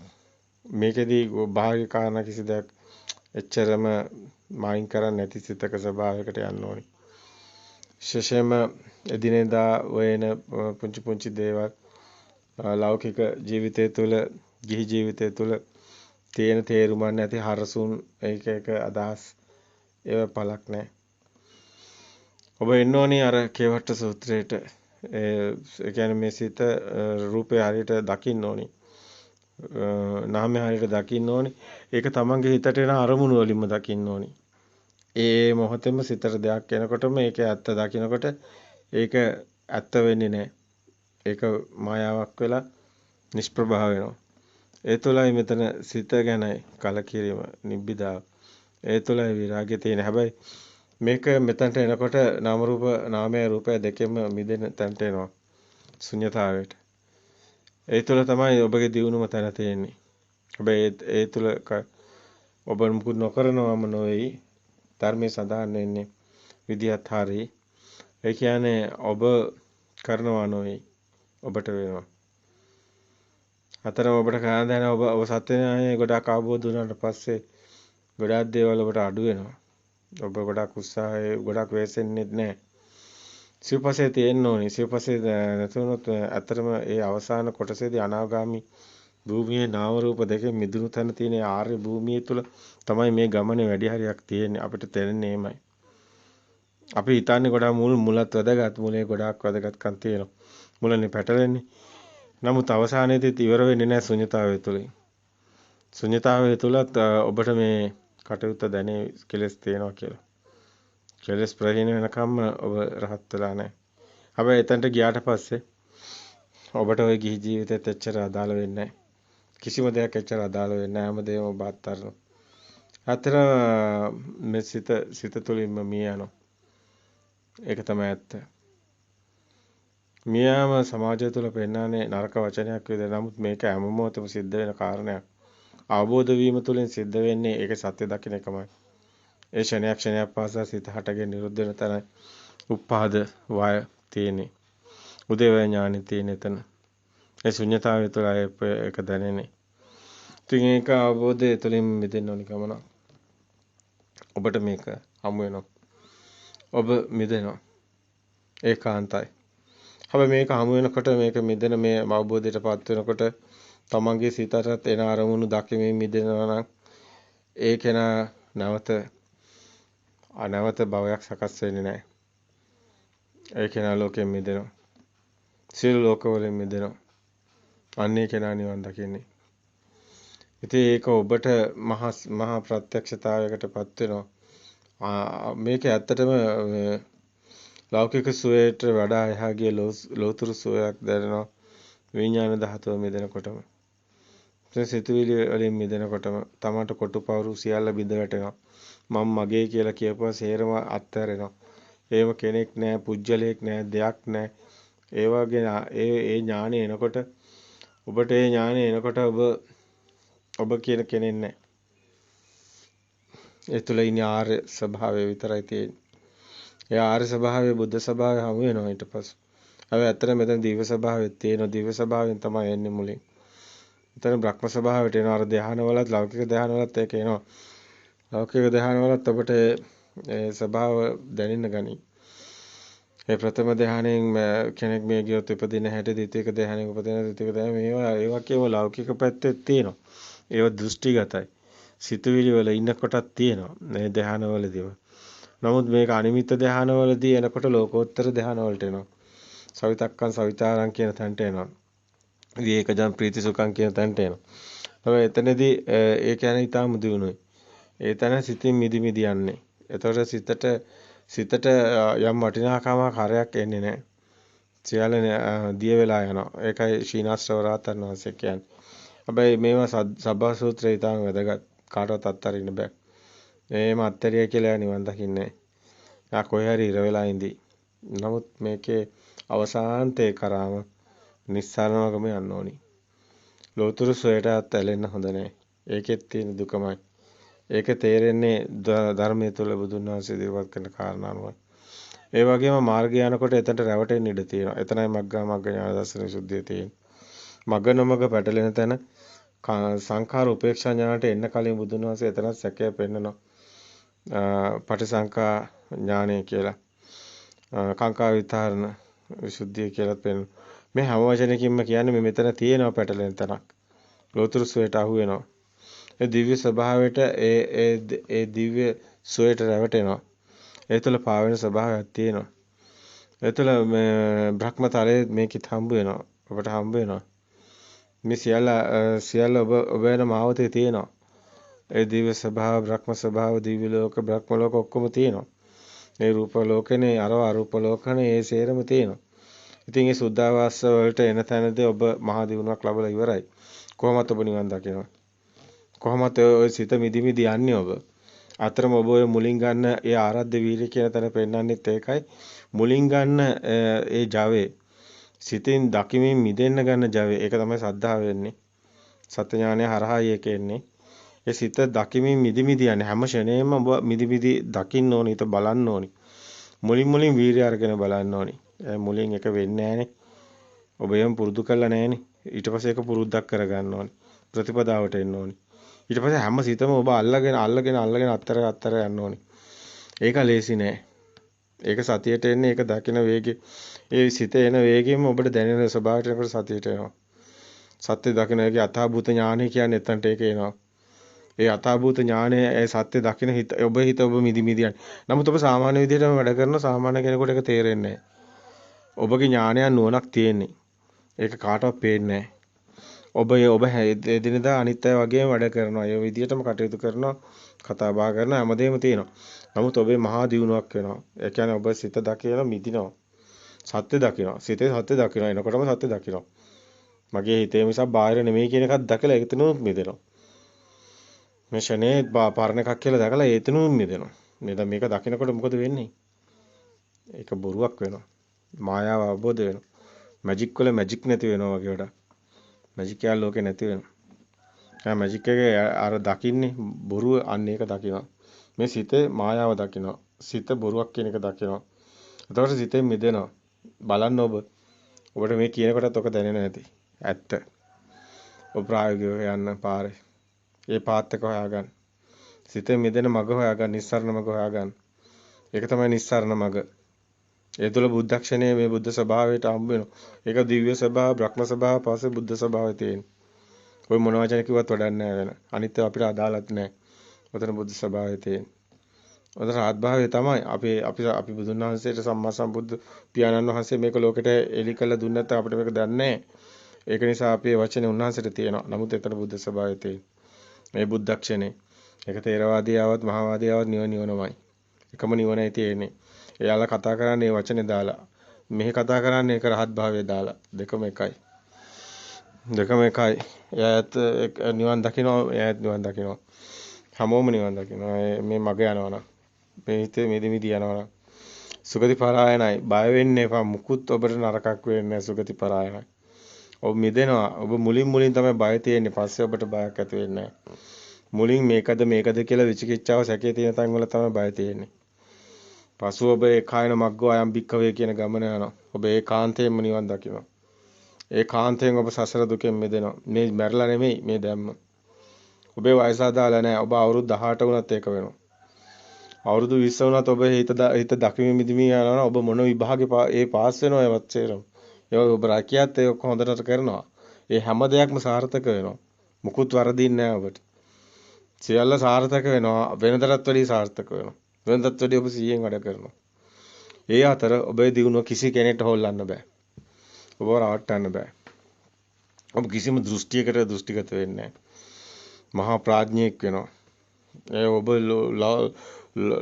මේකෙදී බාහිර කාරණා කිසි දෙයක් එච්චරම මායින් කරන්නේ නැති සිතක ස්වභාවයකට යන්න ඕනි. විශේෂයෙන්ම එදිනෙදා වෙන පුංචි පුංචි දේවල් ලෞකික ජීවිතය තුළ, ගිහි ජීවිතය තුළ තියෙන තේරුමක් නැති හරසුන් එක අදහස් ඒව පළක් නැහැ. ඔබ එන්න ඕනි අර කේවට්ට සූත්‍රයේට. ඒ කියන්නේ මේ සිත රූපේ හරියට දකින්න ඕනි. නාමය හරියට දකින්න ඕනි. ඒක තමන්ගේ හිතට එන අරමුණු වලින්ම දකින්න ඕනි. ඒ මොහොතේම සිතට දෙයක් එනකොටම ඒක ඇත්ත දකිනකොට ඒක ඇත්ත වෙන්නේ නැහැ. ඒක මායාවක් වෙලා නිෂ්ප්‍රභා වෙනවා. ඒ තුළයි මෙතන සිත ගැනයි කලකිරීම, නිබ්බිදාව. ඒ තුළයි විරාගය තියෙන. හැබැයි මේක මෙතනට එනකොට නාමය රූපය දෙකෙන්ම මිදෙන තැනට එනවා. ශුන්‍යතාවයට. ඒ තුළ තමයි ඔබගේ දියුණුව තැන තියෙන්නේ. හැබැයි ඒ තුළ ඔබ මුකුත් නොකරනවම නොවේයි. ධර්මයේ සඳහන් වෙන්නේ විදියත් හරි. ඒ කියන්නේ ඔබ කරනවා නොවේ. ඔබට වෙනවා. අතරම ඔබට කරන්න දැන ඔබ සත්‍ය ඥානය ගොඩාක් අවබෝධ වුණාට පස්සේ ගොඩාක් දේවල් ඔබට අඩු වෙනවා. ඔබ ගොඩාක් උත්සාහය ගොඩාක් වෙසෙන්නේ නැහැ. සිව්පසේ තියෙන්න ඕනි. සිව්පසේ නැතුනොත් ඇත්තටම ඒ අවසාන කොටසේදී අනාගාමි භූමියේ නාම රූප දෙකෙන් මිදුණු තැන තියෙන ආර්ය භූමිය තුල තමයි මේ ගමනේ වැඩි හරියක් තියෙන්නේ. අපිට තේරෙන්නේ එමය. අපි හිතන්නේ ගොඩාක් මුලත් වැදගත්, මුලේ ගොඩාක් වැදගත්කම් තියෙනවා. මුලනේ පැටලෙන්නේ. නමුත් අවසානයේදී ඉවර වෙන්නේ නැහැ ශුන්‍යතාවය තුලින්. ශුන්‍යතාවය තුලත් ඔබට මේ කටයුත්ත දැනේ කෙලස් තියෙනවා කියලා. කෙලස් ප්‍රහීන වෙනකම්ම ඔබ රහත් වෙලා නැහැ. හැබැයි එතනට ගියාට පස්සේ ඔබට ওই ගිහි ජීවිතෙත් එච්චර අදාළ වෙන්නේ නැහැ. කිසිම දෙයක් එච්චර අදාළ වෙන්නේ නැහැ. හැමදේම ඔබ අත්හරිනවා. අතර මේ සිත තුළින්ම මිය යනවා. ඒක තමයි ඇත්ත. මියාම සමාජය තුළ පෙන්වන්නේ නරක වචනයක් විදිහට. නමුත් මේක හැම මොහොතම සිද්ධ වෙන කාරණයක්. අවබෝධ වීම තුළින් සිද්ධ වෙන්නේ ඒක සත්‍ය දකින්න එකමයි. ඒ ක්ෂණයක් පාසා සිත හටගෙන නිරුද්ධ වෙන තැන උපාද වය තියෙන්නේ. උදේවය ඥානෙ තියෙන එතන. ඒ ශුන්‍යතාවය තුළ ඒක දැනෙන්නේ. ඉතින් ඒක අවබෝධය තුළින් මිදෙන්න ඕනි ගමන. ඔබට මේක හමු වෙනවා. ඔබ මිදෙනවා. ඒකාන්තයි. හැබැයි මේක හමු වෙනකොට මේක මිදෙන මේ අවබෝධයටපත් වෙනකොට තමන්ගේ සිතටත් එන අරමුණු දකිමින් මිදෙනවා නම් ඒ කෙනා නැවත භවයක් සකස් වෙන්නේ නැහැ. ඒ කෙනා ලෝකයෙන් මිදෙනවා. සියලු ලෝකවලින් මිදෙනවා. අන්නේ කෙනා නිවන් දකින්නේ. ඉතින් ඒක ඔබට මහා ප්‍රත්‍යක්ෂතාවයකටපත් වෙනවා. මේක ඇත්තටම ලෞකික සුවයට වඩා එහා ගිය ලෝතුරු සුවයක් දැනෙනවා විඥාන ධාතුව මිදෙනකොටම. සිතුවිලි වලින් මිදෙනකොටම තමන්ට කොටුපවුරු සියල්ල බිඳ වැටෙනවා. මම මගේ කියලා කියපුවා සේරම අත්හැරෙනවා. ඒව කෙනෙක් නෑ, පුජ්‍යලයක් නෑ, දෙයක් නෑ. ඒ වගේ ඒ ඥානෙ එනකොට ඔබට ඒ ඥානෙ එනකොට ඔබ කියන කෙනෙක් නෑ. ඒ තුල ඉන්නේ ආර්ය ස්වභාවය විතරයි තියෙන්නේ. ඒ ආර්ය ස්වභාවය බුද්ධ ස්වභාවය හමු වෙනවා ඊට පස්සේ. හැබැයි ඇත්තට මෙතන දිව්‍ය ස්වභාවයක් තියෙනවා. දිව්‍ය ස්වභාවයෙන් තමයි එන්නේ මුලින්. එතන බ්‍රහ්ම ස්වභාවයට එනවා. අර ධානවලත් ලෞකික ධානවලත් ඒක එනවා. ලෞකික ධානවලත් ඔබට ඒ ස්වභාව දැනෙන්න ගනී. ඒ ප්‍රථම ධානයෙන් කෙනෙක් මේ ගියොත් උපදින හැටි, ද්විතීක ධානයෙන් උපදින ද්විතීක ධානය ඒවා කියව ලෞකික පැත්තේ තියෙනවා. ඒවා දෘෂ්ටිගතයි. සිතුවිලි වල ඉන්න කොටක් තියෙනවා. මේ ධානවලදීව. නමුත් මේක අනිමිත්ත ධානවලදී එනකොට ලෝකෝත්තර ධානවලට එනවා. සවිතක්කං සවිතාරං කියන තැනට එනවා. විවේකජං ප්‍රීති සුඛං කියන තැනට එනවා. හැබැයි එතනදී ඒ කියන්නේ ඊටාම දියුණුවයි. ඒ තැන සිතින් මිදි යන්නේ. එතකොට සිතට යම් වටිනාකමක් හරයක් එන්නේ නැහැ. සියල්ල දිය වෙලා යනවා. ඒකයි ශීනාස්ත්‍රව රහතන් වහන්සේ කියන්නේ. හැබැයි මේවා සබ්බා සූත්‍රය ඊටම වැදගත්. කාටවත් අත්හරින්න බෑ. මේම අත්හැරිය කියලා නිවන් දකින්නේ. යා කොහේ හරි ඉර වෙලා ඉඳී. නමුත් මේකේ අවසාන්තේ කරාම නිස්සාරණවගම යන්න ඕනි. ලෝතුරු සොයටත් ඇලෙන්න හොඳ නැහැ. ඒකෙත් තියෙන දුකමයි. ඒක තේරෙන්නේ ධර්මයේ තුල බුදුන් වහන්සේ දේවත් කරන කාරණාවයි. ඒ වගේම මාර්ගය යනකොට එතනට රැවටෙන්න ඉඩ තියෙනවා. එතනයි මග්ගා මග්ග ඥාන දර්ශන විසුද්ධිය තියෙන්නේ. මග්ග නොමග පැටලෙන තැන සංඛාර උපේක්ෂා ඥානට එන්න කලින් බුදුන් වහන්සේ එතනත් සැකය පෙන්නනවා. පටිසංඛා ඥානය කියලා. කාංකා විතරණ විසුද්ධිය කියලා පෙන්නන. මේ හැම වචනකින්ම කියන්නේ මේ මෙතන තියෙනවා පැටලෙන තැනක්. ලෝතුරු සුවයට අහු වෙනවා. ඒ දිව්‍ය ස්වභාවයට ඒ දිව්‍ය සුවයට රැවටෙනවා. ඒ තුළ පාවෙන ස්වභාවයක් තියෙනවා. ඒ තුළ මේ බ්‍රහ්මතලයේ මේකිට හම්බ වෙනවා. ඔබට හම්බ වෙනවා. මේ සියල්ල ඔබ වෙන මාවතේ තියෙනවා. ඒ දිව්‍ය ස්වභාව, බ්‍රහ්ම ස්වභාව, දිව්‍ය ලෝක, බ්‍රහ්ම ලෝක ඔක්කොම තියෙනවා. මේ රූප ලෝකනේ, අරූප ලෝකනේ, ඒ සේරම තියෙනවා. ඉතින් මේ සුද්ධාවාස වලට එන තැනදී ඔබ මහා දිනුවක් ලැබලා ඉවරයි. කොහොමද ඔබ නිවන් දකිනවා? කොහොමද ඔය සිත මිදි යන්නේ ඔබ? අතරම ඔබ ඔය මුලින් ගන්න ඒ ආරද්ධ වීර්ය කියන තැන පෙන්නන්නෙත් ඒකයි. මුලින් ගන්න ඒ ජවයේ සිතින් දකිමින් මිදෙන්න ගන්න ජවයේ ඒක තමයි සද්ධා වෙන්නේ. සත්‍ය ඥානය හරහායි ඒක එන්නේ. ඒ සිත දකිමින් මිදි යන්නේ හැම ෂණේම ඔබ මිදි දකින්න ඕනි, හිත බලන්න ඕනි. මුලින් වීර්ය අරගෙන බලන්න ඕනි. මුලින් එක වෙන්නේ නැහනේ. ඔබ එහෙම පුරුදු කරලා නැහනේ. ඊට පස්සේ ඒක පුරුද්දක් කරගන්න ඕනි. ප්‍රතිපදාවට එන්න ඕනි. ඊට පස්සේ හැම සිතම ඔබ අල්ලගෙන අත්තර යන්න ඕනි. ඒක ලේසි නෑ. ඒක සතියට එන්නේ ඒක දකින වේගෙ. ඒ සිත එන වේගෙම ඔබට දැනෙන ස්වභාවයට එනකොට සතියට එනවා. සත්‍ය දකින එකේ අථාභූත ඥානය කියන්නේ එතනට ඒක එනවා. ඒ අථාභූත ඥානය ඒ සත්‍ය දකින හිත ඔබ මිදි යන්නේ. නමුත් ඔබ සාමාන්‍ය විදිහටම වැඩ කරන සාමාන්‍ය කෙනෙකුට ඒක තේරෙන්නේ නෑ. ඔබගේ ඥානයක් නුවණක් තියෙන්නේ. ඒක කාටවත් පේන්නේ නෑ. ඔබ එදිනෙදා අනිත් අය වගේම වැඩ කරනවා. ඒ විදිහටම කටයුතු කරනවා, කතා බහ කරනවා, හැමදේම තියෙනවා. නමුත් ඔබේ මහා දියුණුවක් වෙනවා. ඒ කියන්නේ ඔබ සිත දකිනවා මිදිනවා. සත්‍ය දකිනවා. සිතේ සත්‍ය දකිනවා. එනකොටම සත්‍ය දකිනවා. මගේ හිතේ මිසක් බාහිර නෙමෙයි කියන එකක් දැකලා ඒකතනුත් මිදෙනවා. මේ ෂනේ පරණ එකක් කියලා දැකලා ඒතනුත් මිදෙනවා. මේක දකිනකොට මොකද වෙන්නේ? ඒක බොරුවක් වෙනවා. මායාව අවබෝධ වෙනවා. මැජික් වල මැජික් නැති වෙනවා වගේ වැඩක්. මැජික් එක ලෝකේ නැති වෙනවා. මැජික් එකේ අර දකින්නේ බොරුව අන්න ඒක දකිනවා. මේ සිතේ මායාව දකිනවා. සිත බොරුවක් කියන එක දකිනවා. එතකොට සිතෙන් මිදෙනවා. බලන්න ඔබට මේ කියනකොටත් ඔක දැනෙන්නේ නැති. ඇත්ත. ඔබ ප්‍රායෝගිකව යන්න පාරේ. ඒ පාත් එක හොයාගන්න. සිතෙන් මිදෙන මඟ හොයාගන්න, නිස්සාරණ මඟ හොයාගන්න. ඒක තමයි නිස්සාරණ මඟ. ඒ තුළ බුද්ධක්ෂණයේ මේ බුද්ධ ස්වභාවයට හම්බ වෙනවා. ඒක දිව්‍ය ස්වභාව, බ්‍රහ්ම ස්වභාව, පස්සේ බුද්ධ ස්වභාවය තියෙනවා. ඔය මොන වචන කිව්වත් වැඩක් නැහැ වෙන. අනිත් ඒවා අපිට අදාළත් නැහැ. ඔතන බුද්ධ ස්වභාවය තියෙනවා. ඔතන ආත්භාවය තමයි අපි බුදුන් වහන්සේට සම්මා සම්බුද්ධ පියාණන් වහන්සේ මේක ලෝකෙට එලි කළ දුන්නේ නැත්නම් අපිට මේක දන්නේ ඒක නිසා අපේ වචනේ උන්වහන්සේට තියෙනවා. නමුත් එතන බුද්ධ ස්වභාවය තියෙනවා. මේ බුද්ධක්ෂණේ. ඒක තේරවාදී ආවත් මහාවාදී ආවත් නිවනමයි. එකම නිවනයි තියෙන්නේ. එයාලා කතා කරන්නේ මේ වචනේ දාලා. මෙහි කතා කරන්නේ ඒක රහත් භාවයේ දාලා. දෙකම එකයි. එයාත් නිවන් දකිනවා, එයාත් නිවන් දකිනවා. හැමෝම නිවන් දකිනවා. මේ මග යනවනම්. මේ හිතේ මිදි යනවනම්. සුගති පරායනයි. බය වෙන්න එපා. මුකුත් ඔබට නරකක් වෙන්නේ නැහැ. සුගති පරායනයි. ඔබ මිදෙනවා. ඔබ මුලින් තමයි බය තියෙන්නේ. පස්සේ ඔබට බයක් ඇති වෙන්නේ නැහැ. මුලින් මේකද කියලා විචිකිච්ඡාව සැකේ තියෙන තැන් වල තමයි බය තියෙන්නේ. පසුව ඔබ ඒ කායන මග්ගෝ අයම් භික්කවේ කියන ගමන යනවා. ඔබ ඒකාන්තයෙන්ම නිවන් දකිනවා. ඒකාන්තයෙන් ඔබ සසර දුකෙන් මිදෙනවා. මේ මැරලා නෙමෙයි මේ දැම්ම. ඔබේ වයස අදාළ නැහැ. ඔබ අවුරුදු 18 වුණත් ඒක වෙනවා. අවුරුදු 20 වුණත් ඔබ හිත දකිමින් මිදීමේ යනවා. ඔබ මොන විභාගේ ඒ පාස් වෙනවා ඒවත් සේරම. ඒක ඔබ රැකියත් ඒක හොඳට කරනවා. ඒ හැම දෙයක්ම සාර්ථක වෙනවා. මුකුත් වරදින්නේ නැහැ ඔබට. සියල්ල සාර්ථක වෙනවා. වෙනදටත් වැඩිය සාර්ථක වෙනවා. වෙනදටත් වැඩිය ඔබ 100න් වැඩ කරනවා. ඒ අතර ඔබේ දියුණුව කිසි කෙනෙක්ට හොල්ලන්න බෑ. ඔබව රවට්ටන්න බෑ. ඔබ කිසිම දෘෂ්ටිගත වෙන්නේ නැහැ. මහා ප්‍රඥෙක් වෙනවා. ඒ ඔබ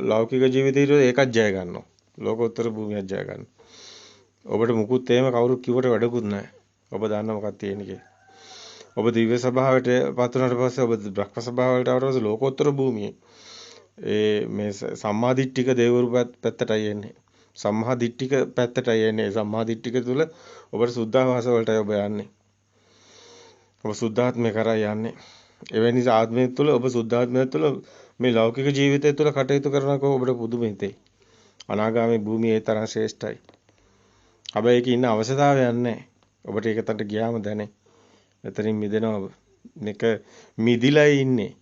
ලෞකික ජීවිතයේ ඒකත් ජය ගන්නවා. ලෝකෝත්තර භූමියක් ජය ගන්නවා. ඔබට මුකුත් එහෙම කවුරුත් කිව්වට වැඩකුත් නැහැ. ඔබ දන්න මොකක්ද තියෙන්නේ කියලා. ඔබ දිව්‍ය ස්වභාවයට පත් වුණාට පස්සේ ඔබ බ්‍රහ්ම ස්වභාවයට ආවට පස්සේ ලෝකෝත්තර භූමියේ මේ සම්මා දිට්ඨික දේවරු පැත්තටයි එන්නේ. සම්මා දිට්ඨික පැත්තටයි එන්නේ. සම්මා දිට්ඨික තුල ඔබට සුද්ධාවාස වලටයි ඔබ යන්නේ. ඔබ සුද්ධාත්මය කරා යන්නේ. එවැනි ආත්මය තුළ ඔබ සුද්ධාත්මය තුළ මේ ලෞකික ජීවිතය තුළ කටයුතු කරනකොට ඔබට පුදුම හිතේ. අනාගාමී භූමිය ඒ තරම් ශ්‍රේෂ්ඨයි. හැබැයි ඒකේ ඉන්න අවශ්‍යතාවයක් නැහැ. ඔබට ඒකටට ගියාම දැනේ. එතනින් මිදෙනවා ඔබ. මේක මිදිලා ඉන්නේ.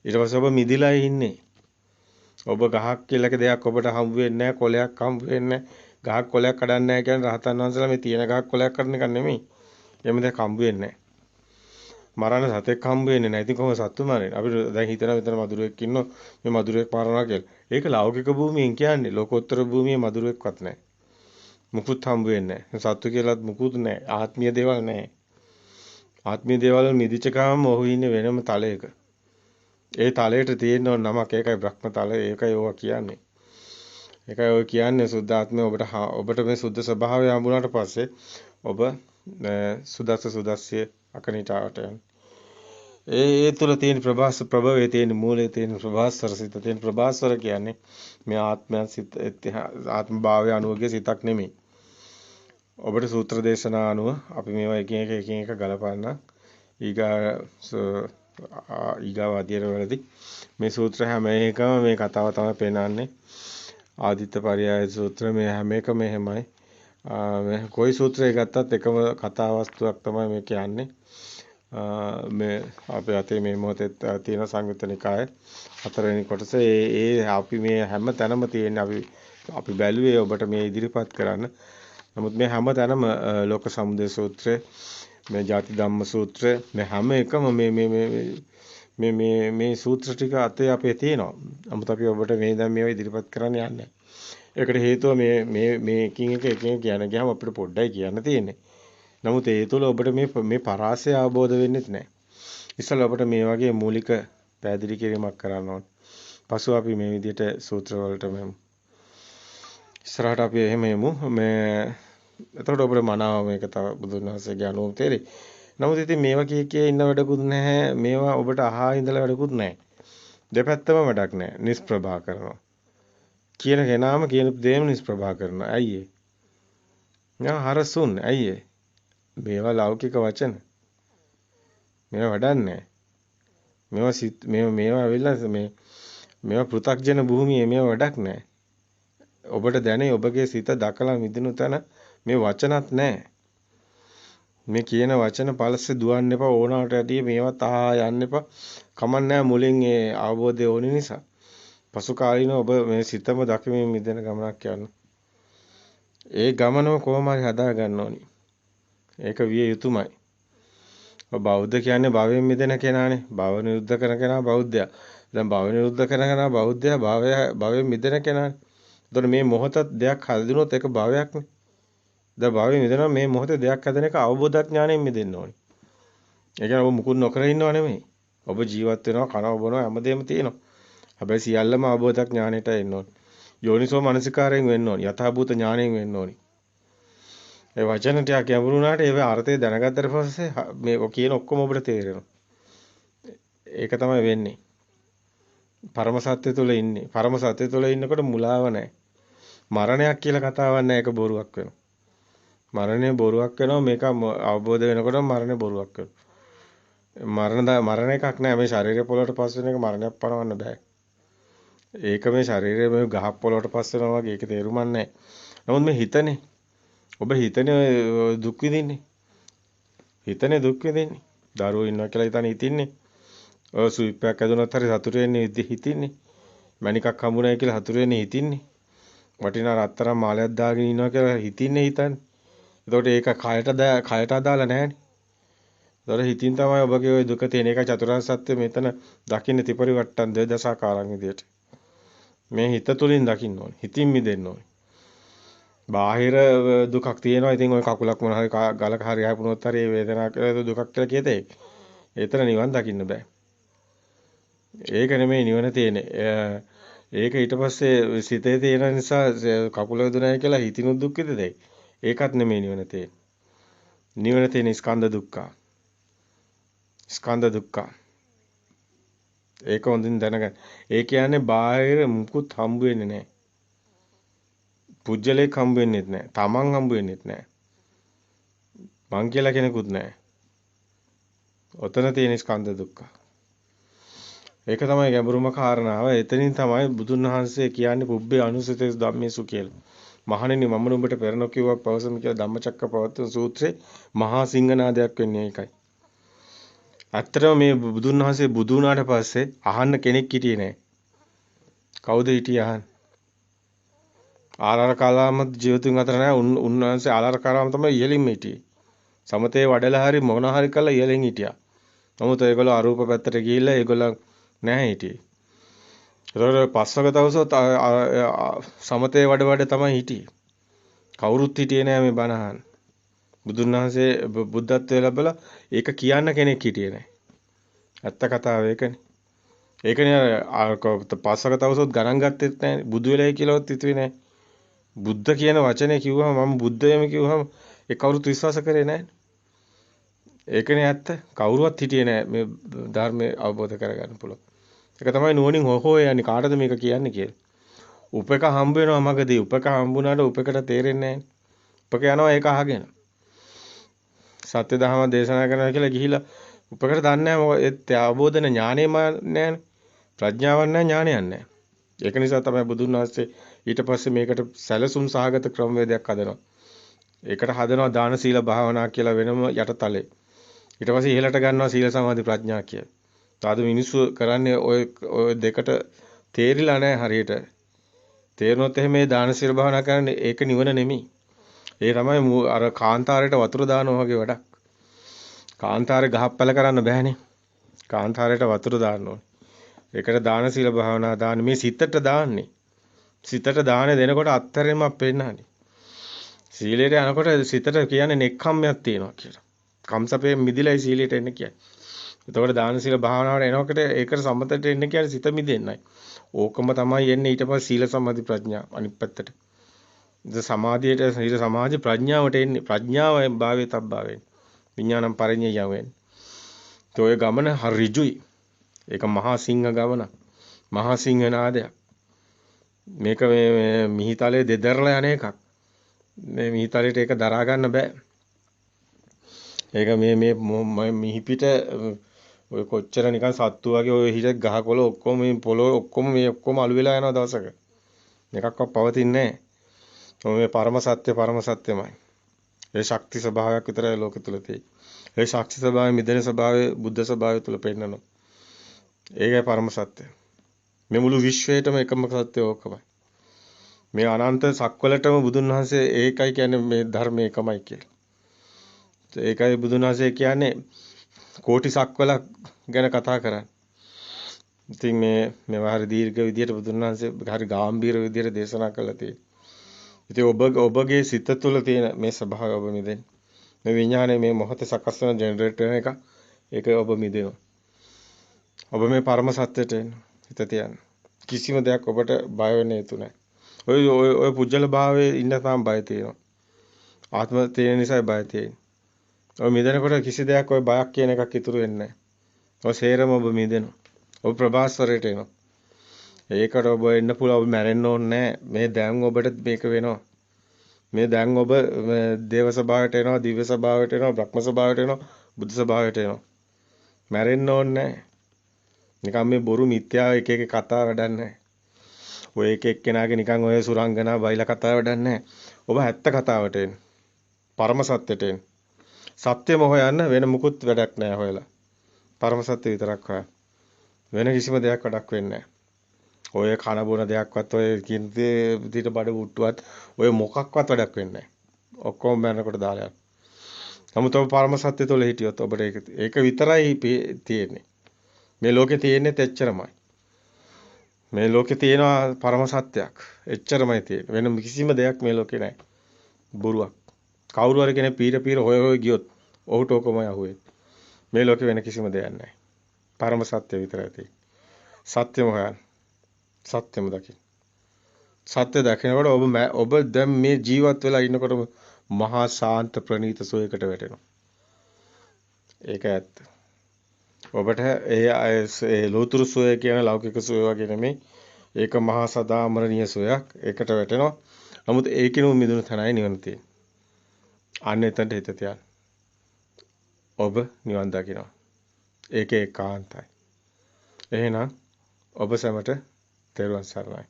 ඊට පස්සේ ඔබ මිදිලා ඉන්නේ. ඔබ ගහක් කියලා දෙයක් ඔබට හම්බ වෙන්නේ නැහැ. කොලයක් හම්බ වෙන්නේ නැහැ. ගහක් කොලයක් කඩන්නේ නැහැ කියන්නේ රහතන් වහන්සේලා මේ තියෙන ගහක් කොලයක් කඩන එක නෙමෙයි. එහෙම දෙයක් හම්බ වෙන්නේ නැහැ. මරණ සතෙක් හම්බ වෙන්නේ නැහැ. ඉතින් කොහොමද සත්තු මරන්නේ? අපි දැන් හිතනවා මෙතන මදුරුවෙක් ඉන්නවා. මේ මදුරුවෙක් මරනවා කියලා. ඒක ලෞකික භූමියෙන් කියන්නේ. ලෝකෝත්තර භූමියේ මදුරුවෙක්වත් නැහැ. මුකුත් හම්බ වෙන්නේ නැහැ. සත්තු කියලාත් මුකුත් නැහැ. ආත්මීය දේවල් නැහැ. ආත්මීය දේවල් මිදිච්ච ගමන් ඔහු ඉන්නේ වෙනම තලයක. ඒ තලයට තියෙන නමක් ඒකයි බ්‍රහ්ම තලය. ඒකයි ඔවා කියන්නේ. ඒකයි ඔය කියන්නේ සුද්ධාත්මය ඔබට මේ සුද්ධ ස්වභාවය හම්බුනාට පස්සේ ඔබ සුදස්සිය අකනිටාවට යන්නේ. ඒ තුල තියෙන ප්‍රභවයේ තියෙන මූලයේ තියෙන ප්‍රභාස්වර සිත තියෙන ප්‍රභාස්වර කියන්නේ මේ ආත්මයන් සිත ආත්ම භාවය අනුවගේ සිතක් නෙමෙයි. ඔබට සූත්‍ර දේශනා අනුව අපි මේවා එකින් එක ගලපන්න ඊගාව අධ්‍යයනවලදී මේ සූත්‍ර හැම එකම මේ කතාව තමයි පෙන්නන්නේ. ආදිත්‍ය පරියාය සූත්‍ර මේ හැම එකම එහෙමයි. කොයි සූත්‍රය ගත්තත් එකම කතා වස්තුවක් තමයි මේ කියන්නේ. මේ අපේ අතේ මේ මොහොතේ තියෙන සංයුත්ත නිකායේ 4 වෙනි කොටස ඒ අපි මේ හැම තැනම තියෙන අපි බැලුවේ ඔබට මේ ඉදිරිපත් කරන්න. නමුත් මේ හැම තැනම ලෝක සමුදය සූත්‍රය, මේ ජාති ධම්ම සූත්‍රය, මේ හැම එකම මේ සූත්‍ර ටික අතේ අපේ තියෙනවා. නමුත් අපි ඔබට මේ දැන් මේවා ඉදිරිපත් කරන්න යන්නේ. ඒකට හේතුව මේ එකින් එක කියන ගියාම අපිට පොඩ්ඩයි කියන්න තියෙන්නේ. නමුත් ඒ තුළ ඔබට මේ පරාසය අවබෝධ වෙන්නේ නැහැ. ඉස්සෙල්ලා ඔබට මේ වගේ මූලික පැහැදිලි කිරීමක් කරන්න ඕනේ. පසුව අපි මේ විදිහට සූත්‍ර වලට මෙමු. ඉස්සරහට අපි එහෙම යමු. එතකොට ඔබට මනාව මේක තව බුදුන් වහන්සේගේ අනුව තේරෙයි. නමුත් ඉතින් මේවා කිය ඉන්න වැඩකුත් නැහැ. මේවා ඔබට අහා ඉඳලා වැඩකුත් නැහැ. දෙපැත්තම වැඩක් නැහැ. නිෂ්ප්‍රභා කරනවා. කියන කෙනාම කියන දේම නිෂ්ප්‍රභා කරනවා. ඇයි ඒ? හරසුන් ඇයි ඒ? මේවා ලෞකික වචන. මේවා වඩන්නේ. මේවා ඇවිල්ලා මේවා පෘථග්ජන භූමියේ මේවා වැඩක් නැහැ. ඔබට දැනේ ඔබගේ සිත දකලා මිදුණු තැන මේ වචනත් නැහැ. මේ කියන වචන පළස්සේ දුවන්න එපා ඕනාට ඇදී මේවා තා යන්න එපා. කමක් නැහැ මුලින් ඒ අවබෝධය ඕනි නිසා. පසු කාලිනව ඔබ මේ සිතම දකිමින් මිදෙන ගමනක් යන්න. ඒ ගමනම කොහොම හරි හදා ගන්න ඕනි. ඒක විය යුතුමයි. බෞද්ධ කියන්නේ භවයෙන් මිදෙන කෙනානේ. භව නිරුද්ධ කරන කෙනා බෞද්ධයා. දැන් භව නිරුද්ධ කරන කෙනා බෞද්ධයා භවයෙන් මිදෙන කෙනානේ. එතකොට මේ මොහොත දෙයක් හදිනොත් ඒක භවයක්නේ. දැන් භවයෙන් මිදෙනවා මේ මොහොතේ දෙයක් හදන එක අවබෝධඥාණයෙන් මිදෙන්න ඕනේ. ඒ කියන්නේ ඔබ මුකුත් නොකර ඉන්නව නෙමෙයි. ඔබ ජීවත් වෙනවා, කනවා, බොනවා හැමදේම තියෙනවා. හැබැයි සියල්ලම අවබෝධඥාණයට එන්න ඕනේ. යෝනිසෝ මනසිකාරයෙන් වෙන්න ඕනේ. යථාභූත ඥාණයෙන් වෙන්න ඕනේ. ඒ වචන ටික ගැඹුරු වුණාට ඒවේ අර්ථය දැනගත්තට පස්සේ මේ කියන ඔක්කොම ඔබට තේරෙනවා. ඒක තමයි වෙන්නේ. පරම සත්‍ය තුල ඉන්නේ. පරම සත්‍ය තුල ඉන්නකොට මුලාව නැහැ. මරණයක් කියලා කතාවක් නැහැ. ඒක බොරුවක් වෙනවා. මරණය බොරුවක් වෙනවා. මේක අවබෝධ වෙනකොට මරණය බොරුවක් වෙනවා. මරණ එකක් නැහැ. මේ ශරීරය පොළොවට පස් වෙන එක මරණයක් පනවන්න බෑ. ඒක මේ ශරීරය මේ ගහක් පොළොවට පස් වෙනවා වගේ ඒක තේරුමක් නැහැ. නමුත් මේ හිතනේ ඔබ හිතනේ දුක් විඳින්නේ. හිතනේ දුක් විඳින්නේ. දරුවෝ ඉන්නවා කියලා හිතන හිතින්නේ. ඔය සුවිප්පයක් ඇදුනත් හරි සතුටු වෙන්නේ හිතින්නේ. මණිකක් හම්බුනායි කියලා සතුටු වෙන්නේ හිතින්නේ. වටිනා රත්තරන් මාලයක් දාගෙන ඉන්නවා කියලා හිතින්නේ හිතන්නේ. එතකොට ඒක කයට අදාළ නැහැනේ. ඒතර හිතින් තමයි ඔබගේ ওই දුක තියෙන එක චතුරාර්ය සත්‍ය මෙතන දකින්න ත්‍රිපරිවට්ටන් දෙදසාකාරන් විදියට. මේ හිත තුලින් දකින්න ඕනේ. හිතින් මිදෙන්න ඕනේ. බාහිර දුකක් තියෙනවා. ඉතින් ওই කකුලක් මොන හරි ගලක හරි ආපුනොත් හරි වේදනාවක් කියලා දුකක් කියලා කියතේ. ඒතර නිවන් දකින්න බෑ. ඒක නෙමෙයි නිවන තියෙන්නේ. ඒක ඊට පස්සේ සිතේ තියෙන නිසා කකුල වේදනාවයි කියලා හිතිනුත් දුක් විඳිතේ. ඒකත් නෙමෙයි නිවන තියෙන්නේ. නිවන තියෙන ස්කන්ධ දුක්ඛ. ස්කන්ධ දුක්ඛ. ඒක හොඳින් දැනගන්න. ඒ කියන්නේ බාහිර මුකුත් හම්බ වෙන්නේ නැහැ. පුජ්‍යලයක් හම්බ වෙන්නේත් නැහැ. තමන් හම්බ වෙන්නේත් නැහැ. මං කියලා කෙනෙකුත් නැහැ. ඔතන තියෙන ස්කන්ධ දුක්ඛ. ඒක තමයි ගැඹුරුම කාරණාව. එතනින් තමයි බුදුන් වහන්සේ කියන්නේ පුබ්බේ අනුසතේ ධම්මේසු කියලා. මහණෙනි මම නුඹට පෙර නොකියුවා පවසමි කියලා ධම්මචක්කපවත්තන සූත්‍රයේ මහා සිංහනාදයක් වෙන්නේ ඒකයි. ඇත්තටම මේ බුදුන් වහන්සේ බුදු වුණාට පස්සේ අහන්න කෙනෙක් හිටියේ නැහැ. කවුද හිටියේ අහන්න? ආලාර කාලාමත් ජීවිතුන් අතර නැහැ. උන්වහන්සේ ආලාර කාලාම තමයි ඉහළින්ම හිටියේ. සමතේ වඩලා හරි මොන හරි කළා ඉහළින් හිටියා. නමුත් ඒගොල්ලෝ අරූප පැත්තට ගිහිල්ලා ඒගොල්ලෝ නැහැ හිටියේ. ඒතකොට පස්වක දවසොත් සමතේ වඩ තමයි හිටියේ. කවුරුත් හිටියේ නැහැ මේ බණ අහන්න. බුදුන් වහන්සේ බුද්ධත්වයේ ලැබලා ඒක කියන්න කෙනෙක් හිටියේ නැහැ. ඇත්ත කතාව ඒකනේ. ඒකනේ පස්වක දවසොත් ගණන් ගත්තෙත් නැහැ. බුදු වෙලයි කියලාවත් හිතුවේ නැහැ. බුද්ධ කියන වචනේ කිව්වම මම බුද්ධ වෙමි කිව්වම ඒ කවුරුත් විශ්වාස කරේ නැහැ. ඒකනේ ඇත්ත. කවුරුවත් හිටියේ නැහැ මේ ධර්මය අවබෝධ කරගන්න පුළුවන්. ඒක තමයි නුවණින් හොහෝ යන්නේ කාටද මේක කියන්නේ කියලා. උපක හම්බ වෙනවා මගදී. උපක හම්බුනාට උපකට තේරෙන්නේ නැහැ. උපක යනවා ඒක අහගෙන. සත්‍ය දහම දේශනා කරනවා කියලා ගිහිලා උපකට දන්නේ නැහැ මොකද ඒ අවබෝධන ඥානෙම නැහැ. ප්‍රඥාවක් නැහැ ඥානයක් නැහැ. ඒක නිසා තමයි බුදුන් වහන්සේ ඊට පස්සේ මේකට සැලසුම් සහගත ක්‍රමවේදයක් හදනවා. ඒකට හදනවා දාන සීල භාවනා කියලා වෙනම යටතලේ. ඊට පස්සේ ඉහළට ගන්නවා සීල සමාධි ප්‍රඥා කියලා. තාද මිනිස්සු කරන්නේ ඔය දෙකට තේරිලා නැහැ හරියට. තේරුනොත් එහෙම මේ දාන සීල භාවනා කරන්නේ ඒක නිවන නෙමෙයි. ඒ තමයි අර කාන්තාරයට වතුර දානවා වගේ වැඩක්. කාන්තාරේ ගහප්පැල කරන්න බෑනේ. කාන්තාරයට වතුර දාන්න ඕනේ. ඒකට දාන සීල භාවනා දාන්න මේ සිතට දාන්නේ. සිතට දාන දෙනකොට අත්හැරීමක් පෙන්නන්නේ. සීලයට යනකොට සිතට කියන්නේ නෙක්ඛම්මයක් තියෙනවා කියලා. කම්සපේ මිදිලයි සීලයට එන්න කියන්නේ. එතකොට දාන සීල භාවනාවට එනකොට ඒකට සම්මතයට එන්න කියන්නේ සිත මිදෙන්නයි. ඕකම තමයි එන්නේ ඊට පස්සේ සීල සමාධි ප්‍රඥා අනිත් පැත්තට. සමාධියට සීල සමාධි ප්‍රඥාවට එන්නේ ප්‍රඥාවෙන් භාවයේ තබ්බාවෙන්. විඥානම් පරිඤ්ඤය වෙන්නේ. ඔය ගමන හරිජුයි. ඒක මහා සිංහ ගමන. මහා සිංහ නාදයක්. මේක මේ මිහිතලේ දෙදරලා යන එකක්. මේ මිහිතලේට ඒක දරා ගන්න බෑ. ඒක මේ මිහිපිට ඔය කොච්චර නිකන් සත්තු වගේ ඔය හිට ගහකොළ ඔක්කොම මේ පොළොව ඔක්කොම අළු වෙලා යනවා දවසක. එකක්වත් පවතින්නේ නැහැ. මේ පරම සත්‍යමයි. ඒ ශක්ති ස්වභාවයක් විතරයි ලෝකෙ තුල තියෙන්නේ. ඒ ශක්ති ස්වභාවය මිදෙන ස්වභාවය බුද්ධ ස්වභාවය තුල පෙන්නනවා. ඒකයි පරම සත්‍ය. මේ මුළු විශ්වයටම එකම සත්‍ය ඕකමයි. මේ අනන්ත සක්වලටම බුදුන් වහන්සේ ඒකයි කියන්නේ මේ ධර්මය එකමයි කියලා. ඒකයි බුදුන් වහන්සේ කියන්නේ කෝටි සක්වලක් ගැන කතා කරන්නේ. ඉතින් මේවා හරි දීර්ඝ විදියට බුදුන් වහන්සේ හරි ගැඹීර විදියට දේශනා කළා තියෙනවා. ඉතින් ඔබගේ සිත තුළ තියෙන මේ ස්වභාවය ඔබ මිදෙන්න. මේ විඥානයේ මේ මොහොතේ සකස් වෙන ජෙනරේටර් එක ඒක ඔබ මිදෙනවා. ඔබ මේ පරම සත්‍යයට එන්න. හිත තියන්න. කිසිම දෙයක් ඔබට බය වෙන්න යුතු නැහැ. ඔය පුජ්‍යල භාවයේ ඉන්න තාම බය තියෙනවා. ආත්ම තියෙන නිසා බය තියෙන්නේ. ඔය මිදෙනකොට කිසි දෙයක් ඔය බයක් කියන එකක් ඉතුරු වෙන්නේ නැහැ. ඔය සේරම ඔබ මිදෙනවා. ඔබ ප්‍රභාස්වරයට එනවා. ඒකට ඔබ එන්න පුළුවන් ඔබ මැරෙන්න ඕනේ නැහැ. මේ දැන් ඔබට මේක වෙනවා. මේ දැන් ඔබ දේව ස්වභාවයට එනවා, දිව්‍ය ස්වභාවයට එනවා, බ්‍රහ්ම ස්වභාවයට එනවා, බුද්ධ ස්වභාවයට එනවා. මැරෙන්න ඕනේ නැහැ. නිකන් මේ බොරු මිත්‍යාව එක කතා වැඩක් නැහැ. ඔය එක එක්කෙනාගේ නිකන් ඔය සුරංගනා බයිලා කතා වැඩක් නැහැ. ඔබ ඇත්ත කතාවට එන්න. පරම සත්‍යයට එන්න. සත්‍යම හොයන්න වෙන මුකුත් වැඩක් නැහැ හොයලා. පරම සත්‍ය විතරක් හොයන්න. වෙන කිසිම දෙයක් වැඩක් වෙන්නේ නැහැ. ඔය කන බොන දෙයක්වත් ඔය කින්තේ විදිහට බඩ වුට්ටුවත් ඔය මොකක්වත් වැඩක් වෙන්නේ නැහැ. ඔක්කොම මරනකොට දාලා යන්න. නමුත් ඔබ පරම සත්‍ය තුළ හිටියොත් ඔබට ඒක විතරයි තියෙන්නේ. මේ ලෝකේ තියෙන්නේ එච්චරමයි. මේ ලෝකේ තියෙනවා පරම සත්‍යයක්. එච්චරමයි තියෙන්නේ. වෙන කිසිම දෙයක් මේ ලෝකේ නැහැ. බොරුවක්. කවුරු හරි කෙනෙක් පීර හොය ගියොත් ඔහුට ඔකමයි අහුවෙන්නේ. මේ ලෝකේ වෙන කිසිම දෙයක් නැහැ. පරම සත්‍ය විතරයි තියෙන්නේ. සත්‍යම හොයන්න. සත්‍යම දකින්න. සත්‍ය දකිනකොට ඔබ දැන් මේ ජීවත් වෙලා ඉන්නකොට මහා ශාන්ත ප්‍රණීත සුවයකට වැටෙනවා. ඒක ඇත්ත. ඔබට ඒ ලෝතුරු සුවය කියන ලෞකික සුවය වගේ නෙමෙයි. ඒක මහා සදාමරණීය සුවයක්. ඒකට වැටෙනවා. නමුත් ඒකිනුම මිදුණු තැනයි නිවන තියෙන්නේ. අන්න එතනට හිත තියන්න. ඔබ නිවන් දකිනවා. ඒක ඒකාන්තයි. එහෙනම් ඔබ සැමට තෙරුවන් සරණයි.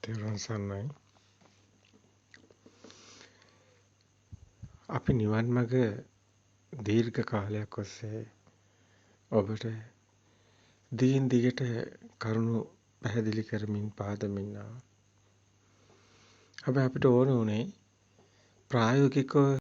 තෙරුවන් සරණයි. අපි නිවන් මඟ දීර්ඝ කාලයක් ඔස්සේ ඔබට දිගින් දිගට කරුණු පැහැදිලි කරමින් පාදමින් ආවා. හැබැයි අපිට ඕන උනේ ප්‍රායෝගිකව